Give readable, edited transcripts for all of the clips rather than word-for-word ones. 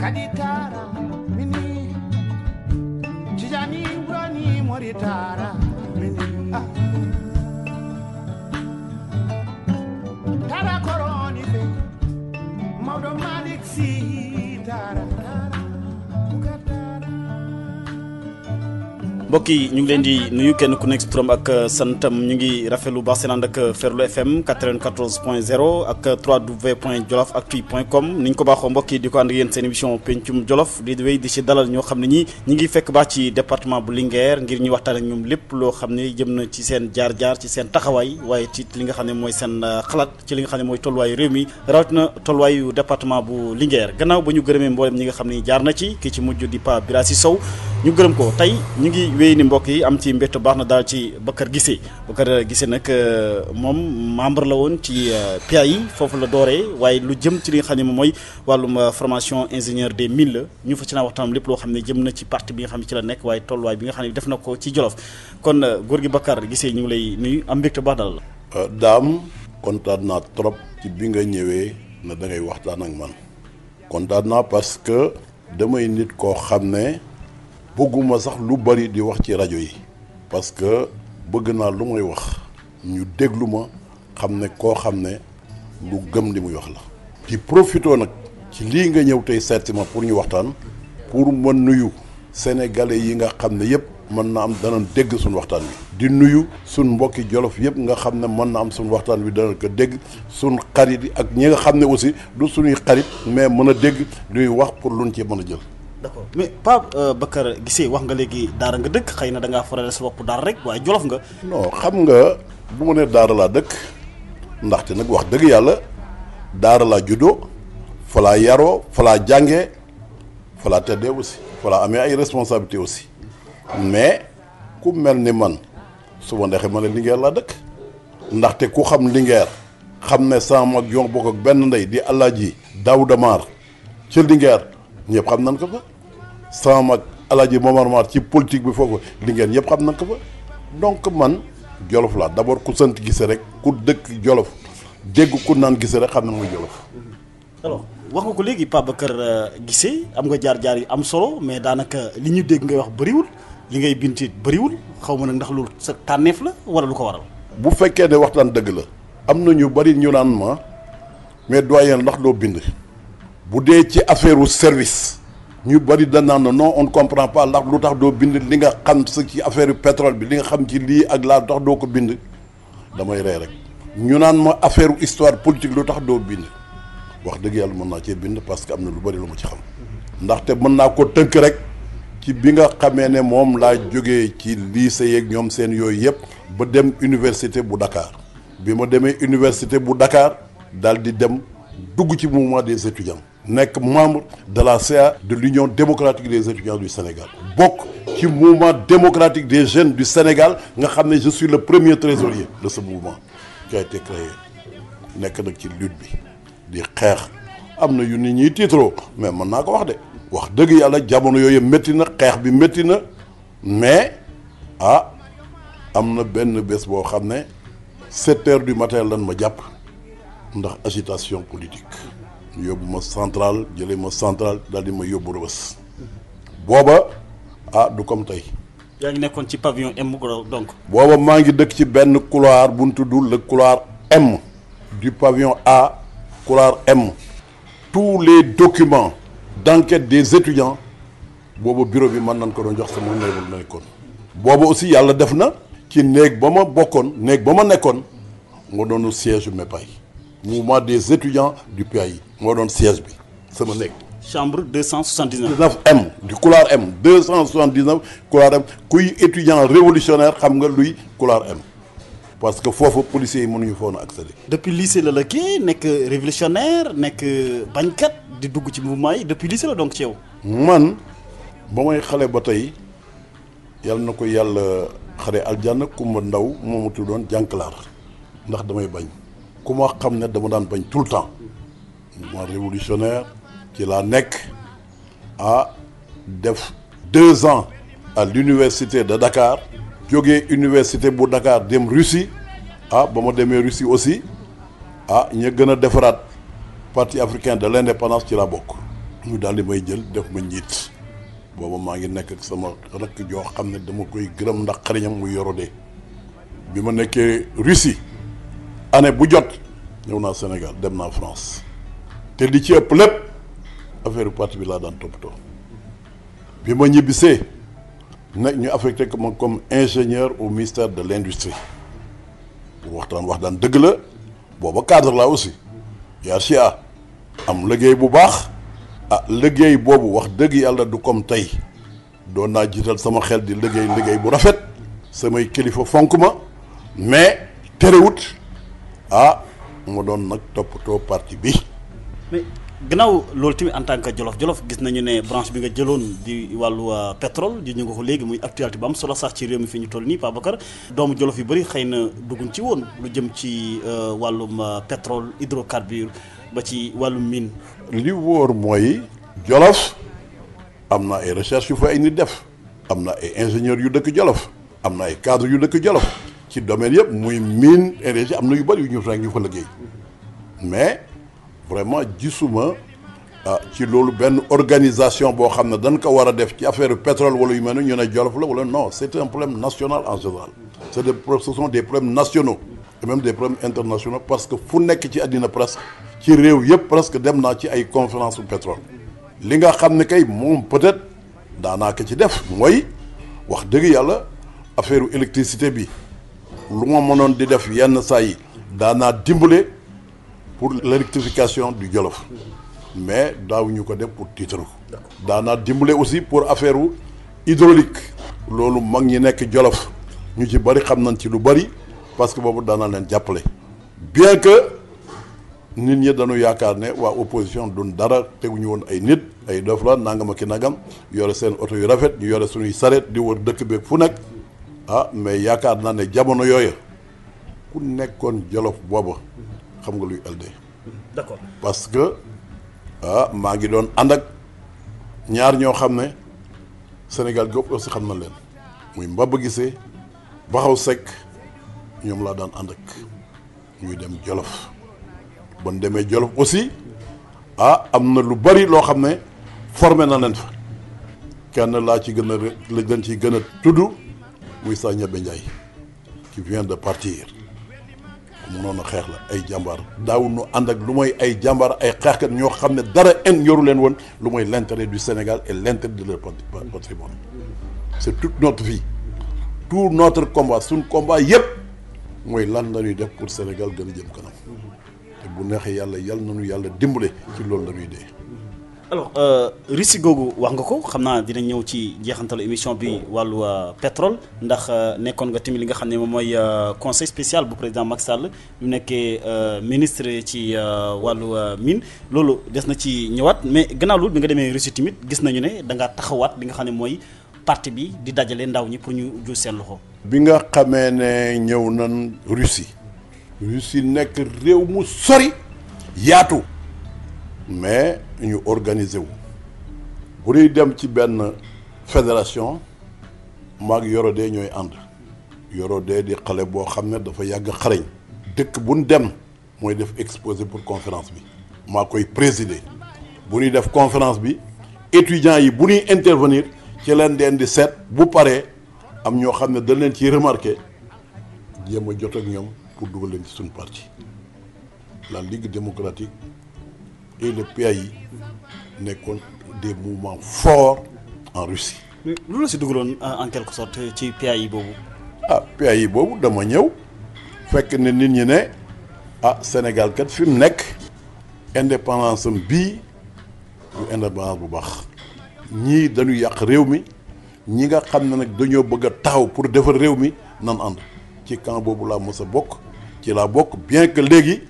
kaditara mini tijani burani moritara mini tara koroni fe mawdo malik si tara mbokk yi ñu ngi leen di nuyu kenn ku nekk turam ak santam ñu ngi rafetlu baax seen ànd ak Ferlo FM 94.0 ak www.jolofactu.com ni ñu ko baaxoo mbokk yi di ko ànd ak yéen seen émission pencum Jolof di wéy di ci dalal ñoo xam ne ñi ngi fekk baax ci département bu Linguère ngir ñu waxtaan ak ñoom lépp loo xam ne jëm na ci seen jaar-jaar ci seen taxawaay waaye ci li nga xam ne mooy seen xalaat ci li nga xam ne mooy tolluwaayu réew mi rawatina tolluwaayu département bu Linguère gannaaw ba ñu gërëmee mboolem ñi nga xam ne jaar na ci ki ci mujj di Pa Birassi Sow ñu gërëm ko tey ñu ngi wéy ni mbokk yi am ci mbéttu baax na daal ci Bakar Guissé nag moom membre la woon ci PAI foofu la dooree waaye lu jëm ci li nga xam ne moom mooy wàllum formation ingénieur des mines la ñu fa ci naa waxtaan lépp loo xam ne jëm na ci parti bi nga xam ne ci la nekk waaye tolluwaay bi nga xam ne def na ko ci Jolof kon góor gi Bakar Guissé ñu ngi lay nuyu am mbéttu baax daal la daam kontaan naa trop ci bi nga ñëwee na da ngay waxtaan ak man kontaan naa parce que damay nit koo xam ne bëgguma sax lu bari di wax ci rajo yi parce que bëgg naa lu may wax ñu déglu ma xam ne koo xam ne lu gëm li muy wax la di profité nag ci lii nga ñëw tey seeti ma pour ñu waxtaan pour ma nuyu sénégalais yi nga xam ne yëpp mën na am danañ dégg suñu waxtaan wi di nuyu suñ mbokki Jolof yëpp nga xam ne mën na am suñu waxtaan wi dana ko dégg suñ xarit yi ak ñi nga xam ne aussi du suñuy xarit mais mën a dégg luy wax pour luñ ci mën a jël. d'accord mais Pape Bakar Guissé wax nga léegi daara nga dëkk xëy na da ngaa farale sa bopp daara rek waaye Jolof nga. non xam nga bu ma nee daara laa dëkk ndaxte nag wax dëgg yàlla daara laa juddoo fa laa yaroo fa laa jàngee fa laa teddee aussi fa laa amee ay responsabilités aussi mais ku mel ni man su ma neexee ma ne Linguère laa dëkk ndaxte ku xam Linguère xam ne sama mag yong bokk ak benn ndey di Alaaji Daouda Mar ca Linguère ñëpp xam nañ ko fa sama mag Alaaji Momar Mar ci politique bi foofu Linguère ñëpp xam nañ ko fa donc man Jolof laa d'abord ku sant Guissé rek ku dëkk Jolof dégg ku naan Guissé rek xam na muy Jolof. alors wax nga ko léegi Pape Bakar Guissé am nga jaar-jaar yu am solo mais daanaka li ñu dégg ngay wax bëriwul li ngay bintit bëriwul xaw ma nag ndax loolu sa tànneef la wala lu ko waral. bu fekkee ne waxtaan dëgg la am na ñu bari ñu naan ma mais doyen ndax doo bind. bu dee ci affaire service ñu bari da naan non on ne comprend pas ndax lu tax doo bind li nga xam sa ci affaire pétrole bi li nga xam ci lii ak laa tax doo ko bind damay rey rek ñu naan ma affaire histoire politique lu tax doo bind wax dëgg yàlla mën naa cee bind parce que am na lu bari lu ma ci xam ndaxte mën naa ko tënk rek ci bi nga xamee ne moom laa jógee ci lycée yeeg ñoom seen yooyu yëpp ba dem université bu Dakar bi ma demee université bu Dakar daal di dem dugg ci mouvement des étudiants nekk membre de la CA de l'Union démocratique des étudiants du Sénégal bokk ci mouvement démocratique des jeunes du Sénégal nga xam ne je suis le premier trésorier de ce mouvement qui a été créé nekk nag ci lutte bi di xeex am na yu nit ñiy tiitaroo mais mën naa ko wax de wax dëgg yàlla jamono yooyu métti na xeex bi métti na mais am na benn bés boo xam ne 7 heures du matin lan ma jàpp ndax agitation politique yóbbu ma central jëlee ma central daal di ma yóbbu Rebeuss booba du comme tey. yaa ngi nekkoon ci pavillon M donc. booba maa ngi dëkk ci benn couloir bu ñu tudd le couloir M du pavillon A couloir M tous les documents d'enquête des étudiants booba bureau bi mën nañ ko doon jox sama néeg la nekkoon. booba aussi yàlla def na ci néeg ba ma bokkoon néeg ba ma nekkoon nga doon siège MEPAI mouvement des étudiants du PAI moo doon siège bi sama nekk. chambre 279. 19M du couloir M 279 couloir M kuy étudiant révolutionnaire xam nga luy couloir M parce que foofu policiers yi mënuñu foon a accéder. depuis lycée la kii nekk révolutionnaire nekk bañkat di dugg ci mouvement yi depuis lycée la donc ci yow. man ba may xale ba tey yàlla na ko yàlla xare aljanna Kumba Ndaw moomu tuddoon jànkalaar ndax damay bañ. ku ma xam ne dama daan bañ tout le temps mouvement révolutionnaire ci laa nekk def 2 ans à l'université de Dakar jógee université bu Dakar dem Russie ba ma demee Russie aussi ña gën a defaraat parti africain de l'indépendance ci laa bokk ñu daal di may jël def ma njiit booba maa ngi nekk ak sama rakk joo xam ne dama koy gërëm ndax xariñam muy Yorodé bi ma nekkee Russie année bu jot ñëw naa Sénégal dem naa France te li ci ëpp lépp affaire parti bi laa daan toppatoo bi ma ñibbisee nag ñu affecté ko ma comme ingénieur au ministère de l'industrie pour wax daan dëgg la booba cadre laa aussi yaa am liggéey bu baax liggéey boobu wax dëgg yàlla du comme tey doon naa jiital sama xel di liggéey bu rafet samay kilifa fonk ma mais terewut ma doon nag toppatoo parti bi. mais gannaaw loolu tamit en tant que Jolof gis nañu ne branche bi nga jëloon di wàllu pétrole di ñu nga ko léegi muy actualité bu am solo sax ci réew mi fi ñu toll nii Babacar doomu Jolof yu bëri xëy na dugguñ ci woon lu jëm ci wàllum pétrole hydrocarbure ba ci wàllum mine. li wóor mooy Jolof am na ay recherche yu fa ay nit def am na ay ingénieurs yu dëkk Jolof am na ay cadres yu dëkk Jolof ci domaine yëpp muy mine énergie am na yu bëri yu ñu fa liggéey mais vraiment gisuma ci loolu benn organisation boo xam ne dañ ko war a def ci affaire pétrole wala yu mel ne ñu ne Jolof la wala non c'est un problème national en général ce sont des problèmes nationaux et même des problèmes internationaux parce que fu nekk ci àddina presque ci réew yëpp presque dem naa ci ay conférence su pétrole li nga xam ne kay moom peut-être daanaa ko ci def mooy wax dëgg yàlla affaire électricité bi lu ma mënoon di def yenn saa yi daanaa dimbale pour l'électrification du Jolof mais daawuñu ko def pour titre daanaa dimbale aussi pour affaire hydraulique loolu mag ñi nekk Jolof ñu ci bari xam nañ ci lu bari parce que boobu daanaa leen jàppale bien que nit ñi dañu yaakaar ne waa opposition duñ dara teguñu woon ay nit ay dof la nangam ak i nagam yore seen oto yu rafet ñu yore suñuy sareet di wër dëkk beeg fu nekk mais yaakaar naa ne jamono yooya ku nekkoon Jolof booba xam nga luy LD. D'accord. parce que maa ngi doon ànd ak ñaar ñoo xam ne Sénégal gépp aussi xam na leen muy Mbaba Guissé Baxaw Seck ñoom laa daan ànd ak ñuy dem Jolof bon demee Jolof aussi am na lu bari loo xam ne formé na leen fa kenn laa ci gën a la gën ci gën a tudd muy Sa Ñebe Ndiaye qui vient de partir mënoon a xeex la ay jàmbaar daaw nu ànd ak lu mooy ay jàmbaar ay xeexkat ñoo xam ne dara yoru leen woon lu mooy l'intérêt du Sénégal et l'intérêt de leur patrimoine c'est toute notre vie tout notre combat suñ combat yépp mooy lan la ñuy def pour Sénégal gën a jëm kanam te bu neexee yàlla nañu yàlla dimbale ci loolu la ñuy dee. alors risque googu wax nga ko xam naa dina ñëw ci jeexantalu émission bi wàllu pétrole ndax nekkoon nga tamit li nga xam ne moom mooy conseil spécial bu président Macky Sall bu nekkee ministre ci wàllu mine loolu des na ci ñëwaat mais gannaaw loolu bi nga demee Russie tamit gis nañu ne da ngaa taxawaat li nga xam ne mooy parti bi di dajale ndaw ñi pour ñu ju seen loxo. bi nga xamee ne ñëw nañ Russie nekk réew mu sori yaatu. mais ñu organiser wu bu ñuy dem ci benn fédération maag Yorodé ñooy ànd Yorodé di xale boo xam ne dafa yàgg xarañ dëkk bu ñu dem mooy def exposé pour conférence bi maa koy présider bu ñuy def conférence bi étudiants yi bu ñuy intervenir ci leen deen di seet bu paree am ñoo xam ne dañ leen ciy remarqué jéem a jot ak ñoom pour dugal leen ci suñu parti la Ligue démocratique et le PAI nekkoon des mouvements forts en Russie. lu la si dugaloon en quelque sorte ci PAI boobu. PAI boobu dama ñëw fekk ne nit ñi ne Sénégal kat fi mu nekk indépendance am bii du indépendance bu baax ñii dañu yàq réew mi ñi nga xam ne nag dañoo bëgg a taxaw pour defar réew mi nan ànd ci camp boobu laa mës a bokk ci laa bokk bien que léegi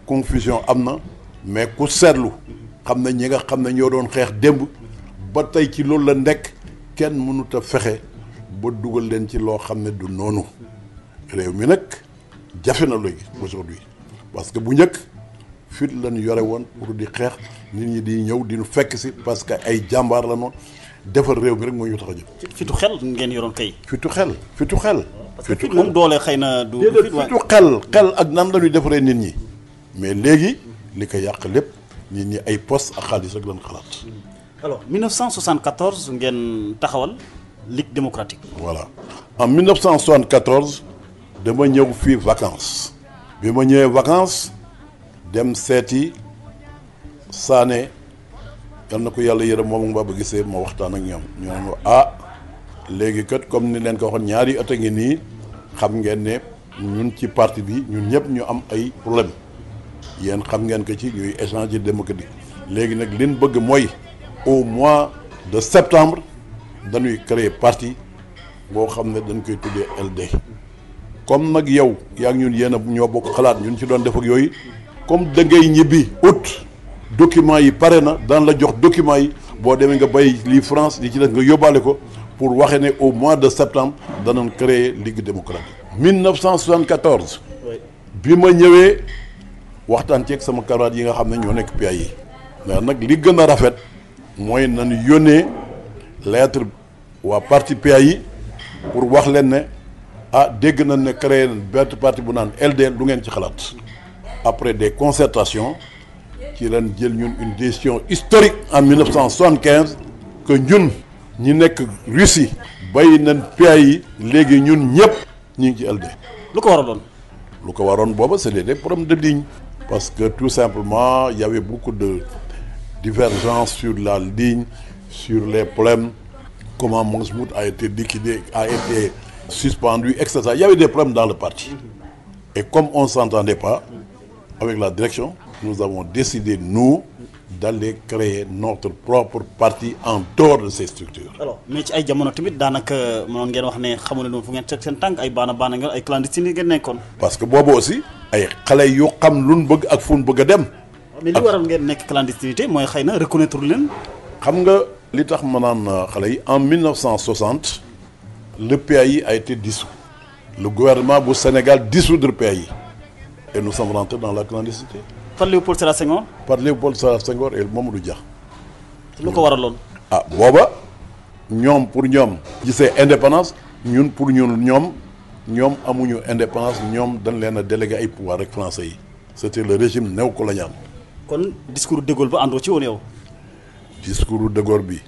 confusion am na. mais ku seetlu xam na ñi nga xam ne ñoo doon xeex démb ba tey ci loolu la nekk kenn mënut a fexe ba dugal leen ci loo xam ne du noonu réew mi nag jafe na léegi aujourd'hui parce que bu njëkk fit lañu yore woon pour di xeex nit ñi di ñëw di ñu fekk si parce que ay jàmbaar la noonu defar réew mi rek moo ñu tax a jóg. fitu xel ngeen yoroon kay. fitu xel. parce que fit moom doole xëy na du. fitu xel ak nan la ñuy defaree nit ñi mais léegi. li ko yàq lépp nit ñi ay poste ak xaalis rek lañ xalaat. alors 1974 ngeen taxawal Ligue démocratique. voilà en 1974 dama ñëw fii vacances bi ma ñëwee vacances dem seeti Sané yal na ko yàlla yërëm moom nga ba gisee ma waxtaan ak ñoom ñoo ne ah léegi kat comme ni leen ko waxoon ñaari at a ngi nii xam ngeen ne ñun ci parti bi ñun ñëpp ñu am ay problème yéen xam ngeen ko ci ñuy échanger démocratique léegi nag liñ bëgg mooy au mois de septembre dañuy créer parti boo xam ne dañ koy tuddee LD. comme nag yow yaa ngi ñun yéen a ñoo bokk xalaat ñun ci doon def ak yooyu comme da ngay ñibbi août documents yi pare na daan la jox documents yi boo demee nga bay lii France li ci def nga yóbbaale ko pour waxe ne au mois de septembre danañ créer Ligue démocratique. 1974. bi ma ñëwee waxtaan ceeg sama camarades yi nga xam ne ñoo nekk PAI yi. mais nag li gën a rafet mooy nañu yónnee lettre waa parti PAI yi pour wax leen ne ah dégg nañ ne créé benn parti bu naan LD lu ngeen ci xalaat. après des concertations ci leen jël ñun une décision historique en 1975 que ñun ñi nekk Russie bàyyi nañ PAI yi léegi ñun ñëpp ñu ngi ci LD. lu ko waraloon. lu ko waroon booba c'était des problèmes de ligne. parce que tout simplement il y avait beaucoup de divergences sur la ligne sur les problèmes comment Mongsmout a été liquidé a été suspendu etc. Il y avait des problèmes dans le parti et comme on ne s'entendait pas avec la direction nous avons décidé nous d'aller créer notre propre parti en dehors de ces structures. alors mais ci ay jamono tamit daanaka mënoon ngeen wax ne xamu leen woon fu ngeen teg seen tànk ay baana ngeen ay clandestine ngeen nekkoon. parce que boobu aussi ay xale yu xam luñ bëgg ak fu ñu bëgg a dem. mais li waral ngeen nekk clandestinité mooy xëy na reconnaître leen. xam nga li tax ma naan xale yi en 1960 le PAI a été dissous. le gouvernement bu Sénégal dissoudre PAI et nous sommes rentrés dans la clandestinité. par Léopold Sédar Senghor. par Léopold Sédar Senghor et Mamadou Dia. lu ko waraloon. ah booba ñoom pour ñoom gisee indépendance ñun pour ñun ñoom amuñu indépendance ñoom dañ leen a délégué ay pouvoir rek français yi. c'était le régime néocolonial. kon discours de Gaulle ba àndoo ci woon yow. discours de Gaulle bi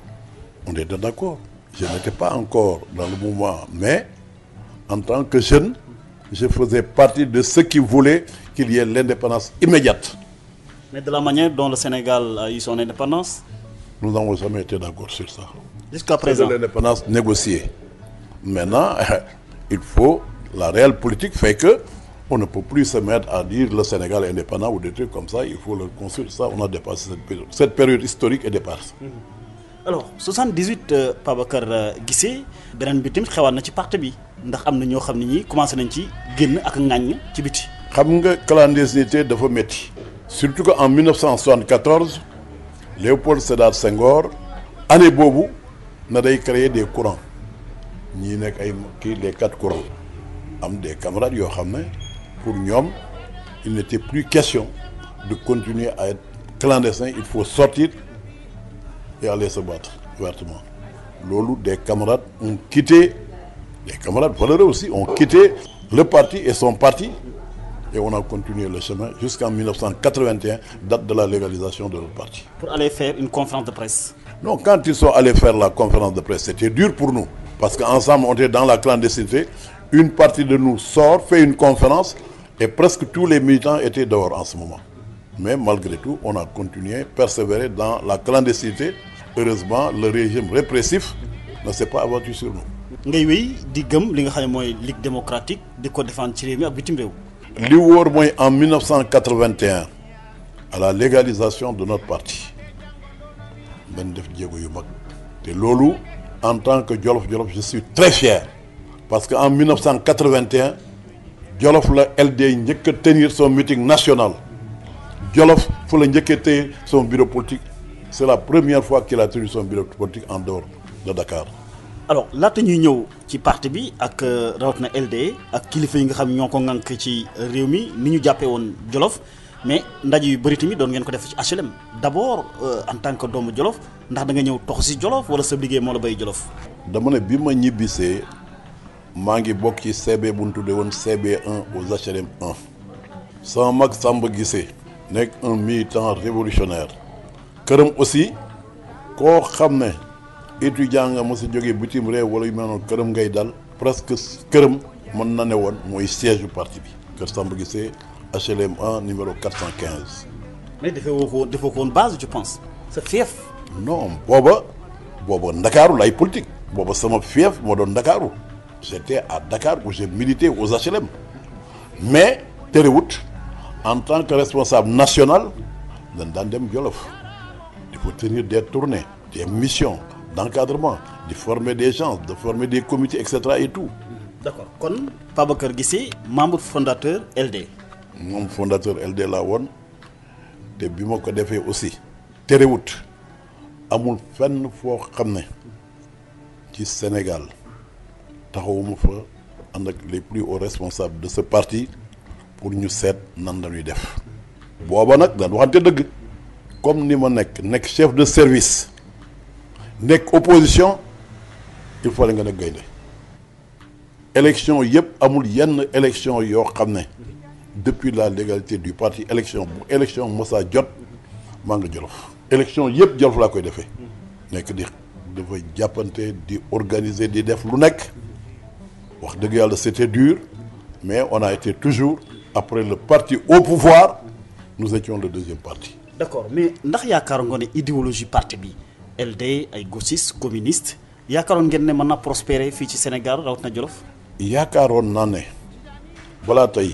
on était d'accord je n'étais pas encore dans le mouvement mais en tant que jeune je faisais partie de ceux qui voulaient qu'il y ait l'indépendance immédiate. mais de la manière dont le Sénégal a eu son indépendance. nous n'avons jamais été d'accord sur ça. jusqu'à présent c'est de l'indépendance négociée. maintenant il faut la réelle politique fait que on ne peut plus se mettre à dire le Sénégal est indépendant ou des trucs comme ça il faut le construire ça on a dépassé cette période historique est dépassée. alors 78 Babacar Guissé beneen bi tamit xewaat na ci parti bi ndax am na ñoo xam ne ñi commencé nañ ci génn ak ŋàññ ci biti. xam nga clandestinité dafa métti. surtout que en 1974 Léopold Sédar Senghor année boobu na day créer des courants ñii nekk ay kii les 4 courants am des camarades yoo xam ne pour ñoom il n'était plus question de continuer à être clandestin il faut sortir et aller se battre ouvertement loolu des camarades ont quitté des camarades valeureux aussi ont quitté le parti et son parti et on a continué le chemin jusqu'en 1981 date de la légalisation de notre parti. pour aller faire une conférence de presse. non quand ils sont allés faire la conférence de presse c'était dur pour nous parce qu'ensemble on était dans la clandestinité une partie de nous sort fait une conférence et presque tous les militants étaient dehors en ce moment mais malgré tout on a continué persévérer dans la clandestinité heureusement le régime répressif ne s'est pas abattu sur nous. ngay wéy di gëm li nga xam ne mooy Ligue démocratique di ko défendre ci réew mi ak bitim réew. li wóor mooy en 1981 à la légalisation de notre parti dañ def jéego yu mag te loolu en tant que Jolof je suis très fier parce que en 1981 Jolof la LD njëkk a tenir son meeting national Jolof fu la njëkk a tenir son bureau politique c'est la première fois qu'il a tenu son bureau politique en dehors de Dakar. alors laata ñuy ñëw ci parti bi ak rawatina LD ak kilifa yi nga xam ñoo ko ŋànk ci réew mi ni ñu jàppee woon Jolof mais ndaje yu bëri tamit doon ngeen ko def ci HLM d'abord en tant que doomu Jolof ndax da nga ñëw tox si Jolof wala sa liggéey moo la bay Jolof. dama ne bi ma ñibbisee maa ngi bokk ci CB bu ñu tuddee woon CB1 aux HLM 1 sama mag Samba Guissé nekk un militant révolutionnaire këram aussi koo xam ne étudiant nga mos a jógee bitim réew wala yu mel noonu këram ngay dal presque këram mën na ne woon mooy siège du parti bi Kër Samba Guissé HLM 1 numéro 415. mais defoo ko woon base je pense sa fief. non booba Ndakaaru lay politique booba sama fief moo doon Ndakaaru j'étais à Dakar où j'ai milité aux HLM mais terewut en tant que responsable national dañ daan dem Jolof il faut tenir des tournées des missions d'encadrement de former des gens de former des comités et cetera et tout. d'accord kon Babacar Guissé membre fondateur LD. moom fondateur LD laa woon te bi ma ko defee aussi terewut amul fenn foo xam ne ci Sénégal taxawuma fa ànd ak les plus hauts responsables de ce parti pour ñu seet nan lañuy def booba nag daan waxante dëgg comme ni ma nekk chef de service nekk opposition il fallait nga nekk gaynde élection yëpp amul yenn élection yoo xam ne depuis la légalité du parti élection mosa jot maa nga Jolof élection yëpp Jolof laa koy defee nekk dafa jàppante di organiser di def lu nekk wax dëgg yàlla c'était dur mais on a été toujours après le parti au pouvoir nous étions le deuxième parti. d'accord mais ndax yaakaaroon nga ne idéologie parti bi LD ay gauchistes communistes yaakaaroon ngeen ne mën na prospérer fii ci Sénégal rawatina Jolof. yaakaaroon naa ne balaa tey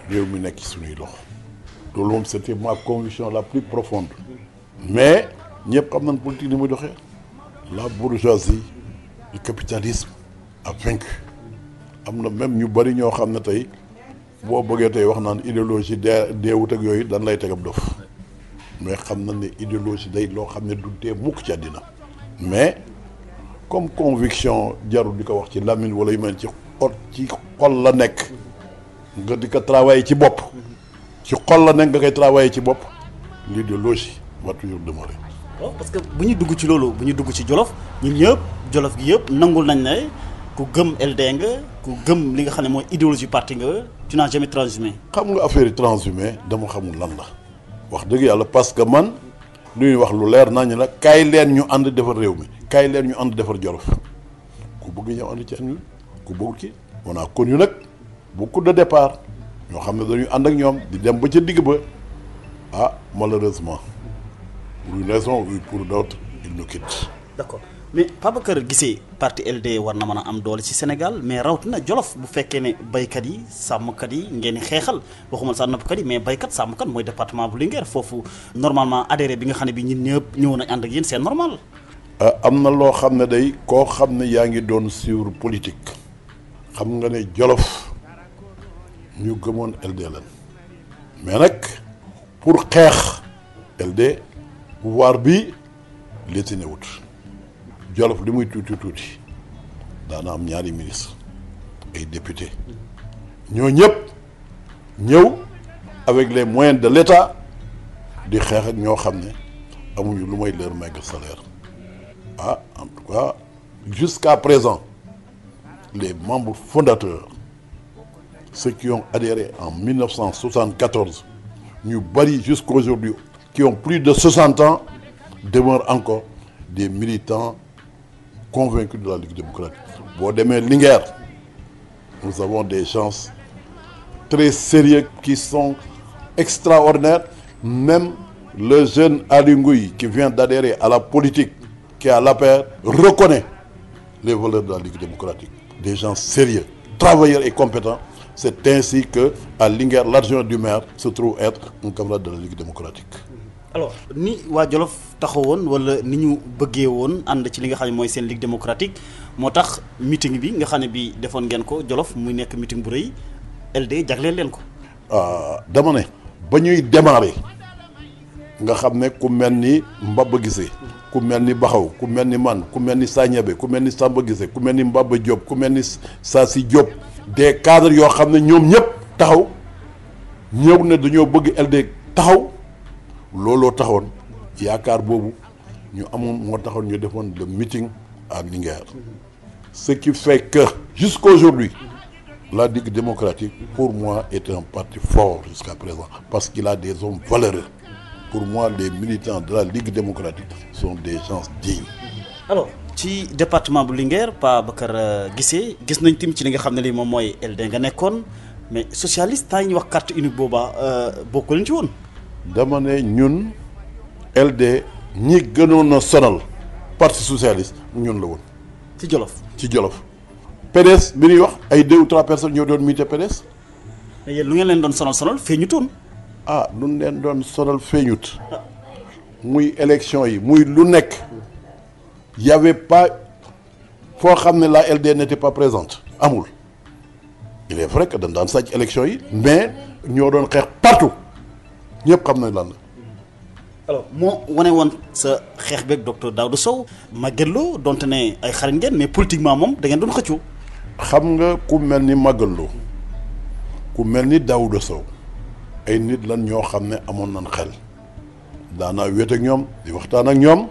réew mi nekk ci suñuy loxo loolu moom c'était ma conviction la plus profonde mais ñëpp xam nañ politique ni muy doxee la bourgeoisie le capitalisme a vaincu am na même ñu bari ñoo xam ne tey boo bëggee tey wax naan idéologie deewut ak yooyu dan lay tegab dof mais xam nañ ne idéologie day loo xam ne du dee mukk ci àddina mais comme conviction jarul di ko wax ci làmmiñ wala yu mel ci xol la nekk nga di ko travailler ci bopp ci xol la nekk nga koy travailler ci bopp l'idéologie va toujours demeurer. waaw parce que bu ñu dugg ci loolu bu ñu dugg ci Jolof ñun ñëpp Jolof gi yëpp nangul nañ ne ku gëm LD nga ku gëm li nga xam ne mooy idéologie parti nga tu n'as jamais transhumé. xam nga affaire yi transhumé dama xamul lan la wax dëgg yàlla parce que man lu ñuy wax lu leer nañu nag kaay leen ñu ànd defar réew mi kaay leen ñu ànd defar Jolof ku bëgg ñëw ànd ci ak ñun ku bëggul ki on a connu nag beaucoup de départ ñoo xam ne dañuy ànd ak ñoom di dem ba ca digg ba ah malheureusement pour une raison ou pour d'autres ils nous quittent. d'accord mais Babacar Guissé parti LD war na mën a am doole ci Sénégal mais rawatina Jolof bu fekkee ne baykat yi sàmmkat yi ngeen di xeexal waxuma sax nappkat yi mais baykat sàmmkat mooy département bu Linguère foofu normalement adhéré bi nga xam ne bi ñun ñëpp ñëw nañ ànd ak yéen c'est normal. am na loo xam ne day koo xam ne yaa ngi doon suivre politique xam nga ne Jolof ñu gëmoon LD lan mais nag pour xeex LD pouvoir bi léegi ne wut Jolof li muy tuuti daana am ñaari ministre ay député ñoo ñëpp ñëw avec les moyens de l'État di xeex ak ñoo xam ne amuñu lu may leur maigre salaire ah en tout cas jusqu'à présent les membres fondateurs ceux qui ont adhéré en 1974 ñu bari jusqu'aujourd'hui qui ont plus de 60 ans demeurent encore des militants convaincus de la Ligue démocratique. Boo demee Linguère nous avons des gens très sérieux qui sont extraordinaires. Même le jeune Aly Ngouille qui vient d'adhérer à la politique, qui est à l'APR, reconnaît les valeurs de la Ligue démocratique. Des gens sérieux, travailleurs et compétents. C'est ainsi que à Linguère, l'adjoint du maire se trouve être un camarade de la Ligue démocratique. alors ni waa Jolof taxawoon wala ni ñu bëggee woon ànd ci li nga xam ne mooy seen Ligue démocratique moo tax meeting bi nga xam ne bi defoon ngeen ko Jolof muy nekk meeting bu rëy LD jagleel leen ko. dama ne ba ñuy démarrer nga xam ne ku mel ni Mbaba Guissé ku mel ni Baxaw ku mel ni man ku mel ni Sagnabé ku mel ni Samba Guissé ku mel ni Mbaba Diop ku mel ni Sassi Diop des cadres yoo xam ne ñoom ñëpp taxaw ñëw ne dañoo bëgg LD taxaw looloo taxoon yaakaar boobu ñu amoon moo taxoon ñu defoon le meeting à Linguère ce qui fait que jusqu'aujourd'hui La Ligue démocratique, pour moi, est un parti fort jusqu'à présent, parce qu'il a des hommes valeureux. Pour moi, les militants de la Ligue démocratique sont des gens dignes. Alors ci département bu Linguère Pa Bakar Guissé gis nañ tim ci li nga xam ne lii moom mooy LD nga nekkoon mais socialiste temps yi ñuy wax carte unique boobaa bokku leen ci woon. dama ne ñun LD ñi gënoon a sonal parti socialiste ñun la woon. ci Jolof. ci Jolof. PDS bi ñuy wax ay 2 ou 3 personnes ñoo doon miite PDS. mais yéen lu ngeen leen doon sonal feeñutoon. lu ñu leen doon sonal feeñut. muy élection yi muy lu nekk. y avait pas foo xam ne la LD n'était pas présente amul. il est vrai que dañ daan sàcc élection yi mais ñoo doon xeex partout ñëpp xam nañ lan la. alors moo wane woon sa xeex beeg docteur Daouda Sow Maguette Lo donte ne ay xarit ngeen mais politiquement moom da ngeen doon xëccoo. xam nga ku mel ni Maguette Lo ku mel ni Daouda Sow ay nit lan ñoo xam ne amoon nañ xel daanaa wéet ak ñoom di waxtaan ak ñoom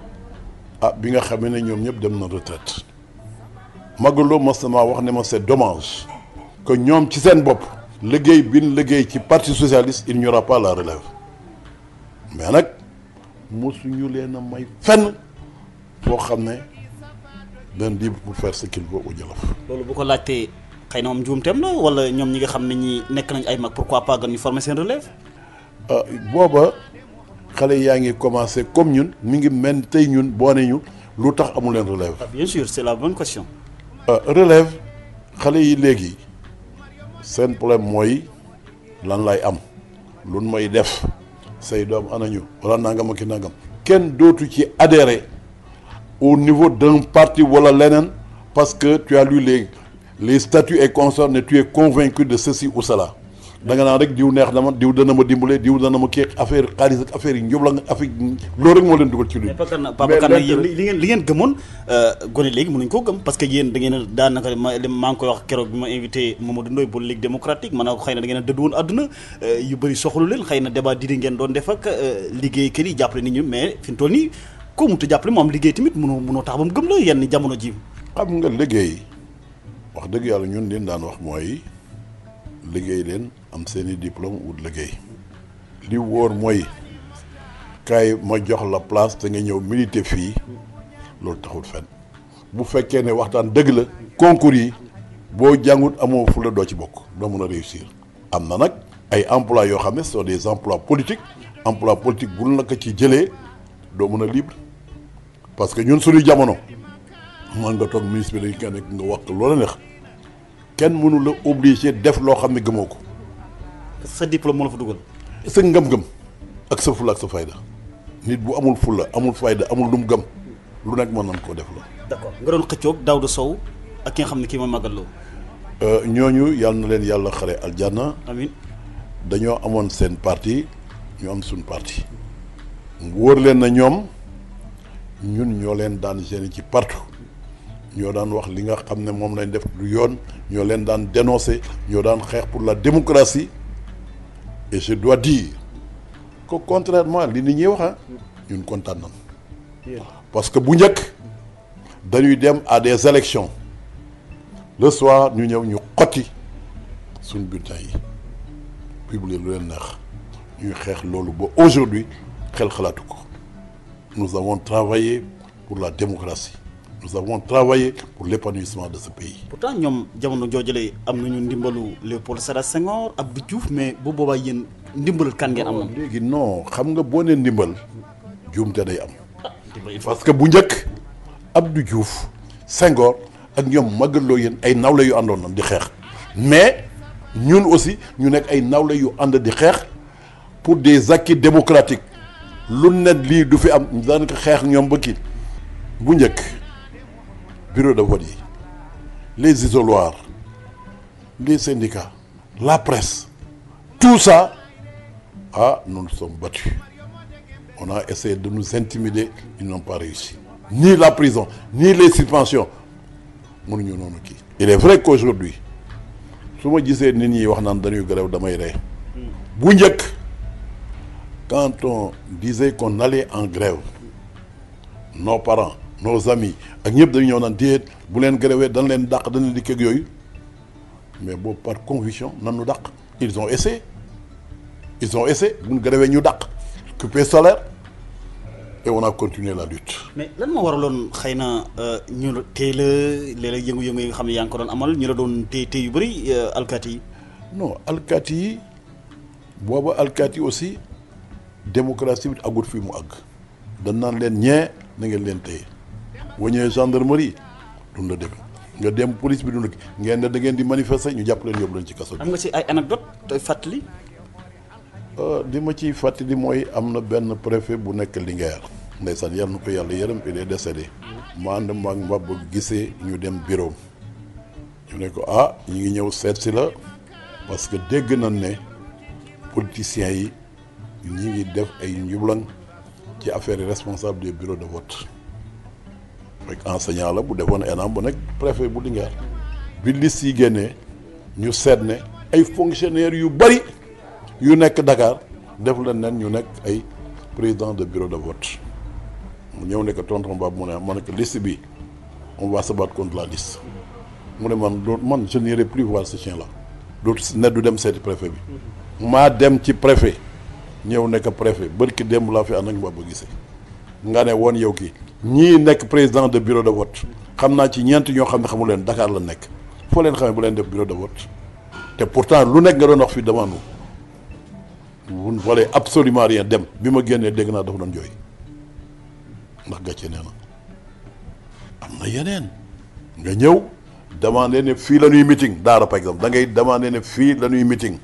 bi nga xamee ne ñoom ñëpp dem na retraite Maguette Lo mas na maa wax ne ma c'est dommage que ñoom ci seen bopp liggéey bi ñu liggéey ci parti socialiste il n'y aura pas la relève mais nag mosuñu leen a may fenn foo xam ne dañ libre pour faire ce qu'il veut au Jolof. loolu bu ko laajtee xëy na moom njuumteem la wala ñoom ñi nga xam ne ñi nekk nañ ay mag pourquoi pas gan ñu former seen relève. booba xale yaa ngi commencé comme ñun mi ngi mel tey ñun boo ne ñu lu tax amu leen relève. bien sûr c'est la bonne question. relève xale yi léegi seen problème mooy lan lay am lu may def say doom anañu wala nangam ak i nangam kenn dootu ci adhérer au niveau d'un parti wala leneen parce que tu as lu les statuts et consorts ne tu es convaincu de ceci ou cela da nga naan rek diw neex na ma diw dana ma dimbale diw dana ma kii affaire xaalis ak affaire yi njubla nga affaire loolu rek moo leen dugal ci lu. mais Babacar nag yéen li ngeen gëmoon gone léegi mënuñ koo gëm parce que yéen da ngeen a daanaka maa ngi koy wax keroog bi ma invité Mamadou Ndoye bu Ligue démocratique ma ne ko xëy na da ngeen a dëdd woon àdduna yu bëri soxalu leen xëy na débat di ngeen doon def ak liggéeykat yi jàppale nit ñi mais fi mu toll nii koo mënut a jàppale moom liggéey tamit mënoo tax ba mu gëm la yenn jamono ji. xam nga liggéey wax dëgg yàlla ñun leen daan wax mooy liggéey leen am seeni diplôme wut liggéey li wóor mooy kaay ma jox la place te nga ñëw militer fii loolu taxul fenn bu fekkee ne waxtaan dëgg la concours yi boo jàngut amoo fu la doo ci bokk doo mën a réussir am na nag ay emplois yoo xam ne ce sont des emplois politiques emploi politique bu la ko ci jëlee doo mën a libre parce que ñun suñu jamono man nga toog ministre bi dañ nga wax loola neex kenn mënu la obligé def loo xam ne gëmoo ko. sa diplôme moo la fa dugal. sa ngëm-ngëm ak sa fulla ak sa fayda nit bu amul fulla amul fayda amul lu mu gëm lu nekk mën nañ koo def la. d'accord nga doon xëccoog Daouda Sow ak ki nga xam ne kii mooy Maguette Lo. ñooñu yàlla na leen yàlla xare aljanna. amiin dañoo amoon seen parti ñu am suñ parti. wóor leen na ñoom ñun ñoo leen daan gêner ci partout. ñoo daan wax li nga xam ne moom lañ def lu yoon ñoo leen daan dénoncer ñoo daan xeex pour la démocratie et je dois dire que contrairement li nit ñi wax ñun kontaan nañ parce que bu njëkk dañuy dem à des élections le soir ñu ñëw ñu xotti suñ bulletin yi publier lu leen neex ñuy xeex loolu ba aujourd'hui xel xalaatu ko nous avons travaillé pour la démocratie. Nous avons travaillé pour l'épanouissement de ce pays. Pourtant ñoom jamono joojale am nañu ndimbalu Léopold Sédar Senghor Abdou Diouf mais bu boobaa yéen ndimbalal kan ngeen am. léegi non xam nga boo nee ndimbal juumte day am. parce que bu njëkk Abdou Diouf Senghor ak ñoom Maguette Lo yéen ay nawle yu àndoon na di xeex mais ñun aussi ñu nekk ay nawle yu ànd di xeex pour des acquis démocratiques lu ne lii du fi am daanaka xeex ñoom ba kii bu njëkk. bureau de vote yi les isoloirs les syndicats la presse tout ça nous nous sommes battus on a essayé de nous intimider ils n'ont pas réussi ni la prison ni les suspensions mënuñu noonu kii il est vrai qu'aujourd'hui su ma gisee nit ñi wax naan dañuy grève damay rey bu njëkk quand on disait qu'on allait en grève nos parents nos amis ak ñëpp dañu ñëw naan déet bu leen gréwee dañ leen dàq dañ leen di keg yooyu mais bon, par conviction nanu dàq. Ils ont essayé bu ñu gërëwee ñu dàq coupé salaire et on a continué la lutte. mais lan moo waraloon xëy na ñu teel a léeg-léeg yëngu-yëngu yi nga xam ne yaa ngi ko doon amal ñu la doon téye yu bëri alkaati yi. non alkaati yi booba alkaati aussi démocratie bi agut fii mu àgg dañ naan leen ñee na ngeen leen téye boo ñëwee gendarmerie duñ la dégg nga dem police bi duñ la ngeen ne da ngeen di manifester ñu jàpp leen yóbbu leen ci kaso bi. am nga ci ay anecdote tey fàttali. li ma ciy fàttali mooy am na benn préfet bu nekk Linguère ndeysaan yal na ko yàlla yërëm il est décédé ma ànd maag Mbaba gisee ñu dem bureau ñu ne ko ñu ngi ñëw seet si la parce que dégg nañ ne politiciens yi ñi ngi def ay njublang ci affaire responsable des bureaux de vote rek enseignant la bu defoon ENAM bu nekk préfet bu Linguère bi liste yi génnee ñu seet ne ay fonctionnaires yu bari yu nekk Dakar def leen nen ñu nekk ay président de bureau de vote mu ñëw nekk tonton Mbab mu ne ma ne ko liste bi on va se battre contre la liste mu ne man je n'irai plus voir ce chien là dootu ne du dem seeti préfet bi maa dem ci préfet ñëw nekk préfet bërki démb laa fi ànd ak Mbab ba gisee nga ne woon yow kii ñii nekk président de bureau de vote xam naa ci ñeent ñoo xam ne xamu leen Dakar la nekk foo leen xamee bu leen def bureau de vote te pourtant lu nekk nga doon wax fii devant nous vous ne valez absolument rien dem bi ma génnee dégg naa dafa doon jooy ndax gàcce nee na am na yeneen nga ñëw demandé ne fii la ñuy meeting daara par exemple da ngay demandé ne fii la ñuy meeting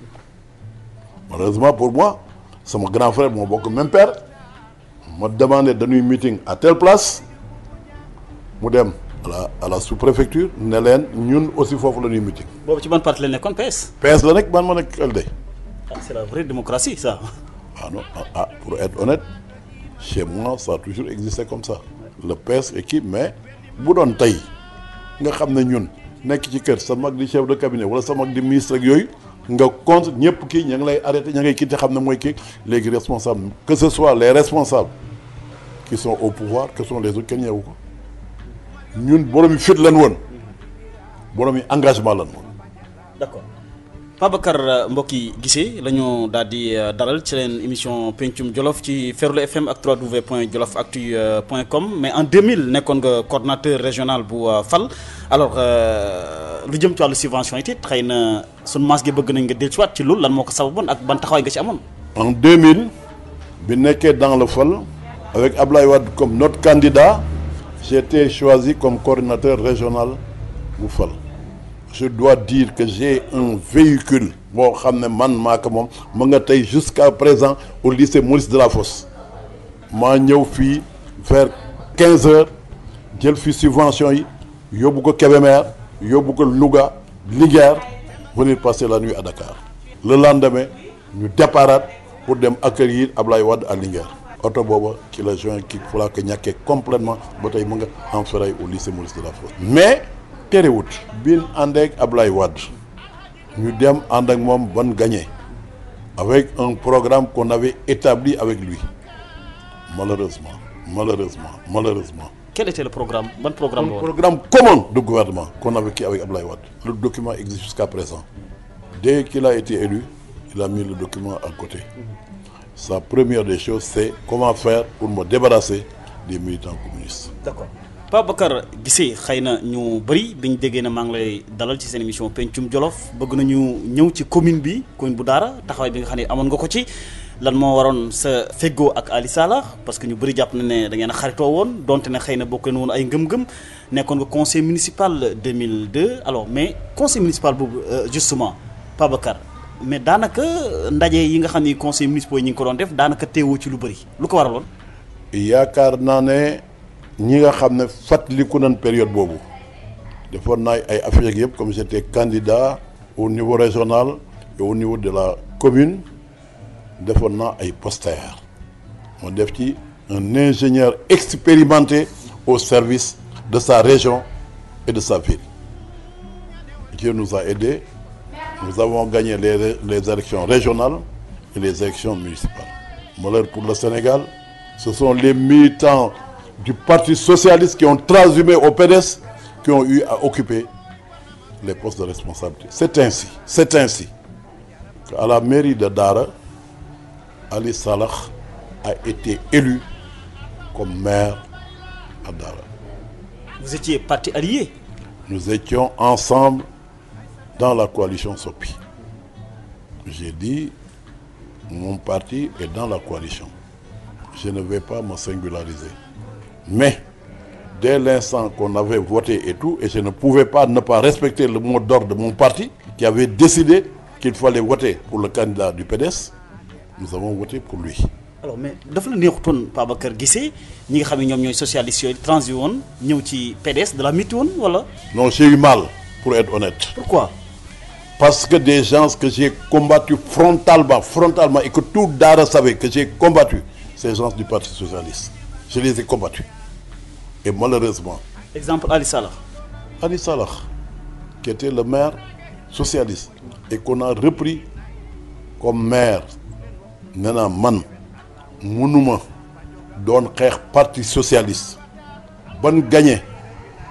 malheureusement pour moi sama grand frère moo bokk même père ma demandé dañuy meeting à telle place mu dem à la sous-préfecture ne leen ñun aussi foofu la ñuy meeting. boobu ci ban parti la nekkoon PS. PS la nekk man ma nekk LD. C'est la vraie démocratie, ça. Non. Pour être honnête, chez moi, ça a toujours existé comme ça. Le PS équipe, mais bu doon tey nga xam ne ñun nekk ci kër sa mag di chef de cabinet wala sa mag di ministre ak yooyu nga compte ñëpp kii ña ngi lay arrêté ña ngay quitté xam ne mooy kii léegi responsable que ce soit les responsables qui sont au pouvoir que sont les autres kenn ñeewu ko ñun borom yi fit lan woon borom yi engagement lan woon. D'accord. Babacar mbokk yi gisee la ñu daal di dalal ci leen émission pencum Jolof ci Ferlo FM ak www.jolofactu.com mais en 2000 nekkoon nga coordonnateur régional bu FAL alors lu jëm ci wàllu subvention it xëy na sunu maas gi bëgg nañ nga dellusiwaat ci loolu lan moo ko sababoon ak ban taxawaay nga ci amoon. En 2000 bi nekkee dans le FAL avec Ablaye Wade comme notre candidat j'ai été choisi comme coordinateur régional bu FAL. Je dois dire que j'ai un véhicule boo xam ne man maa ko moom ma nga tey jusqu'à présent au lycée Maurice Delafosse maa ñëw fii vers 15 heures jël fi subvention yi yóbbu ko Kébémer yóbbu ko Louga Linguère venir passer la nuit à Dakar le lendemain ñu déparaat pour dem accueillir Ablaye Wade à Linguère oto booba ci la juin kii fulaa ko ñàkkee complètement ba tey mu nga en ferraille au lycée Maurice Delafosse mais terewut bin ànd ak Ablaye Wade ñu dem ànd ak moom ban gagné avec un programme qu'on avait établi avec lui malheureusement. Quel était le programme? Ban programme? Un programme commun de gouvernement qu'on avait avec Ablaye Wade. Le document existe jusqu'à présent. Dès qu'il a été élu, il a mis le document à côté. Sa première des choses, c'est comment faire pour me débarrasser des militants communistes. D'accord. Babacar Guissé xëy na ñu bëri bi ñu déggee na maa ngi lay dalal ci seen émission pencum Jolof bëgg nañu ñëw ci commune bu Daara taxawaay bi nga xam ne amoon nga ko ci lan moo waroon sa feggoo ak Ali Salah parce que ñu bëri jàpp na ne da ngeen a xaritoo woon donte ne xëy na bokk leen woon ay ngëm-ngëm nekkoon nga conseil municipal 2002 alors mais conseil municipal boobu justement Babacar mais daanaka ndaje yi nga xam ne conseil municipal yi ñu ngi ko doon def daanaka teewoo ci lu bëri lu ko waraloon. yaakaar naa ne ñi nga xam ne fàttaliku nañ période boobu defoon naa ay affaires yëpp comme j'étais candidat au niveau régional et au niveau de la commune defoon naa ay posters moo def ci un ingénieur expérimenté au service de sa région et de sa ville. Dieu nous a aidés, nous avons gagné les élections régionales et les élections municipales. Malheur pour le Sénégal, ce sont les militants du Parti socialiste qui ont transhumé au PDS qui ont eu à occuper les postes de responsabilité. C'est ainsi qu'à la mairie de Dara, Ali Salah a été élu comme maire à Dara. Vous étiez parti allié? Nous étions ensemble dans la coalition Sopi. J'ai dit, mon parti est dans la coalition. Je ne vais pas me singulariser. Mais, dès l'instant qu'on avait voté et tout, et je ne pouvais pas ne pas respecter le mot d'ordre de mon parti, qui avait décidé qu'il fallait voter pour le candidat du PDS, nous avons voté pour lui. Alors mais dafa la neexutoon Babacar Guissé ñi nga xam ne ñoom ñooy socialistes yooyu transi woon ñëw ci PDS de la métti woon wala. Non, j'ai eu mal, pour être honnête. Pourquoi? Parce que des gens que j'ai combattus frontalement, et que tout Dara savait que j'ai combattu, ces gens du Parti Socialiste. Je les ai combattus. Et malheureusement... Exemple Ali Salah. Ali Salah, qui était le maire socialiste, et qu'on a repris comme maire, Nena Man, Mounouma, doon xeex Parti Socialiste, ban gagné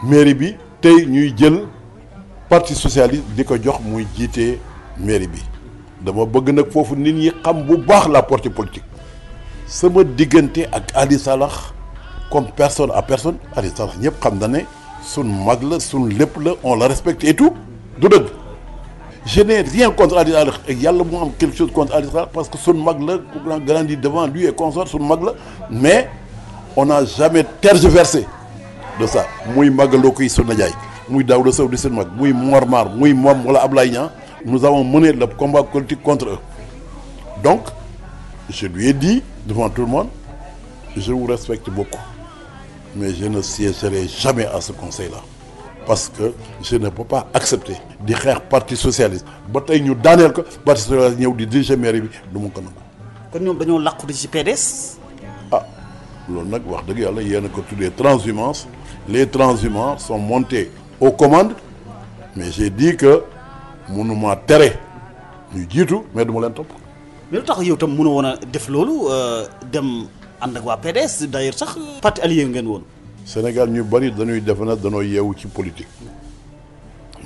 mairie bi, tey ñuy jël Parti Socialiste di ko jox muy jiite mairie bi. Dama bëgg nag foofu nit ñi xam bu baax la portée politique. Sama diggante ak Ali Salah comme personne à personne, Ali Salah ñëpp xam na ne sun mag la sun lépp la, on la respecte et tout du dëgg. Je n'ai rien contre Ali Salah et yàlla mu am quelque chose contre Ali Salah parce que sun mag la ku grandi devant lui et consort sun mag la, mais on n'a jamais tergiversé de ça. Muy magaloo koy sun najaay, muy Daouda Sow di seen mag, muy Mor Mar, muy moom wala Ablaye Niang, nous avons mené le combat politique contre eux. Donc, je lui ai dit devant tout le monde, je vous respecte beaucoup, mais je ne siégerai jamais à ce conseil-là. Parce que je ne peux pas accepter di xeex Parti Socialiste ba tey ñu daaneel ko Parti Socialiste ñëw di diriger mairie bi du ma ko nangu. Kon ñoom dañoo làqatu ci PDS. Ah loolu nag wax dëgg yàlla yéen a ko tuddee transhumance. Les transhumants sont montés aux commandes, mais j'ai dit que mënuma tere ñu jiitu mais du ma leen topp. Mais lu tax yow tam mënoo woon a def loolu dem ànd ak waa PDS d'ailleurs sax parti allié ngeen woon. Sénégal ñu bari dañuy def na dañoo yeewu ci politique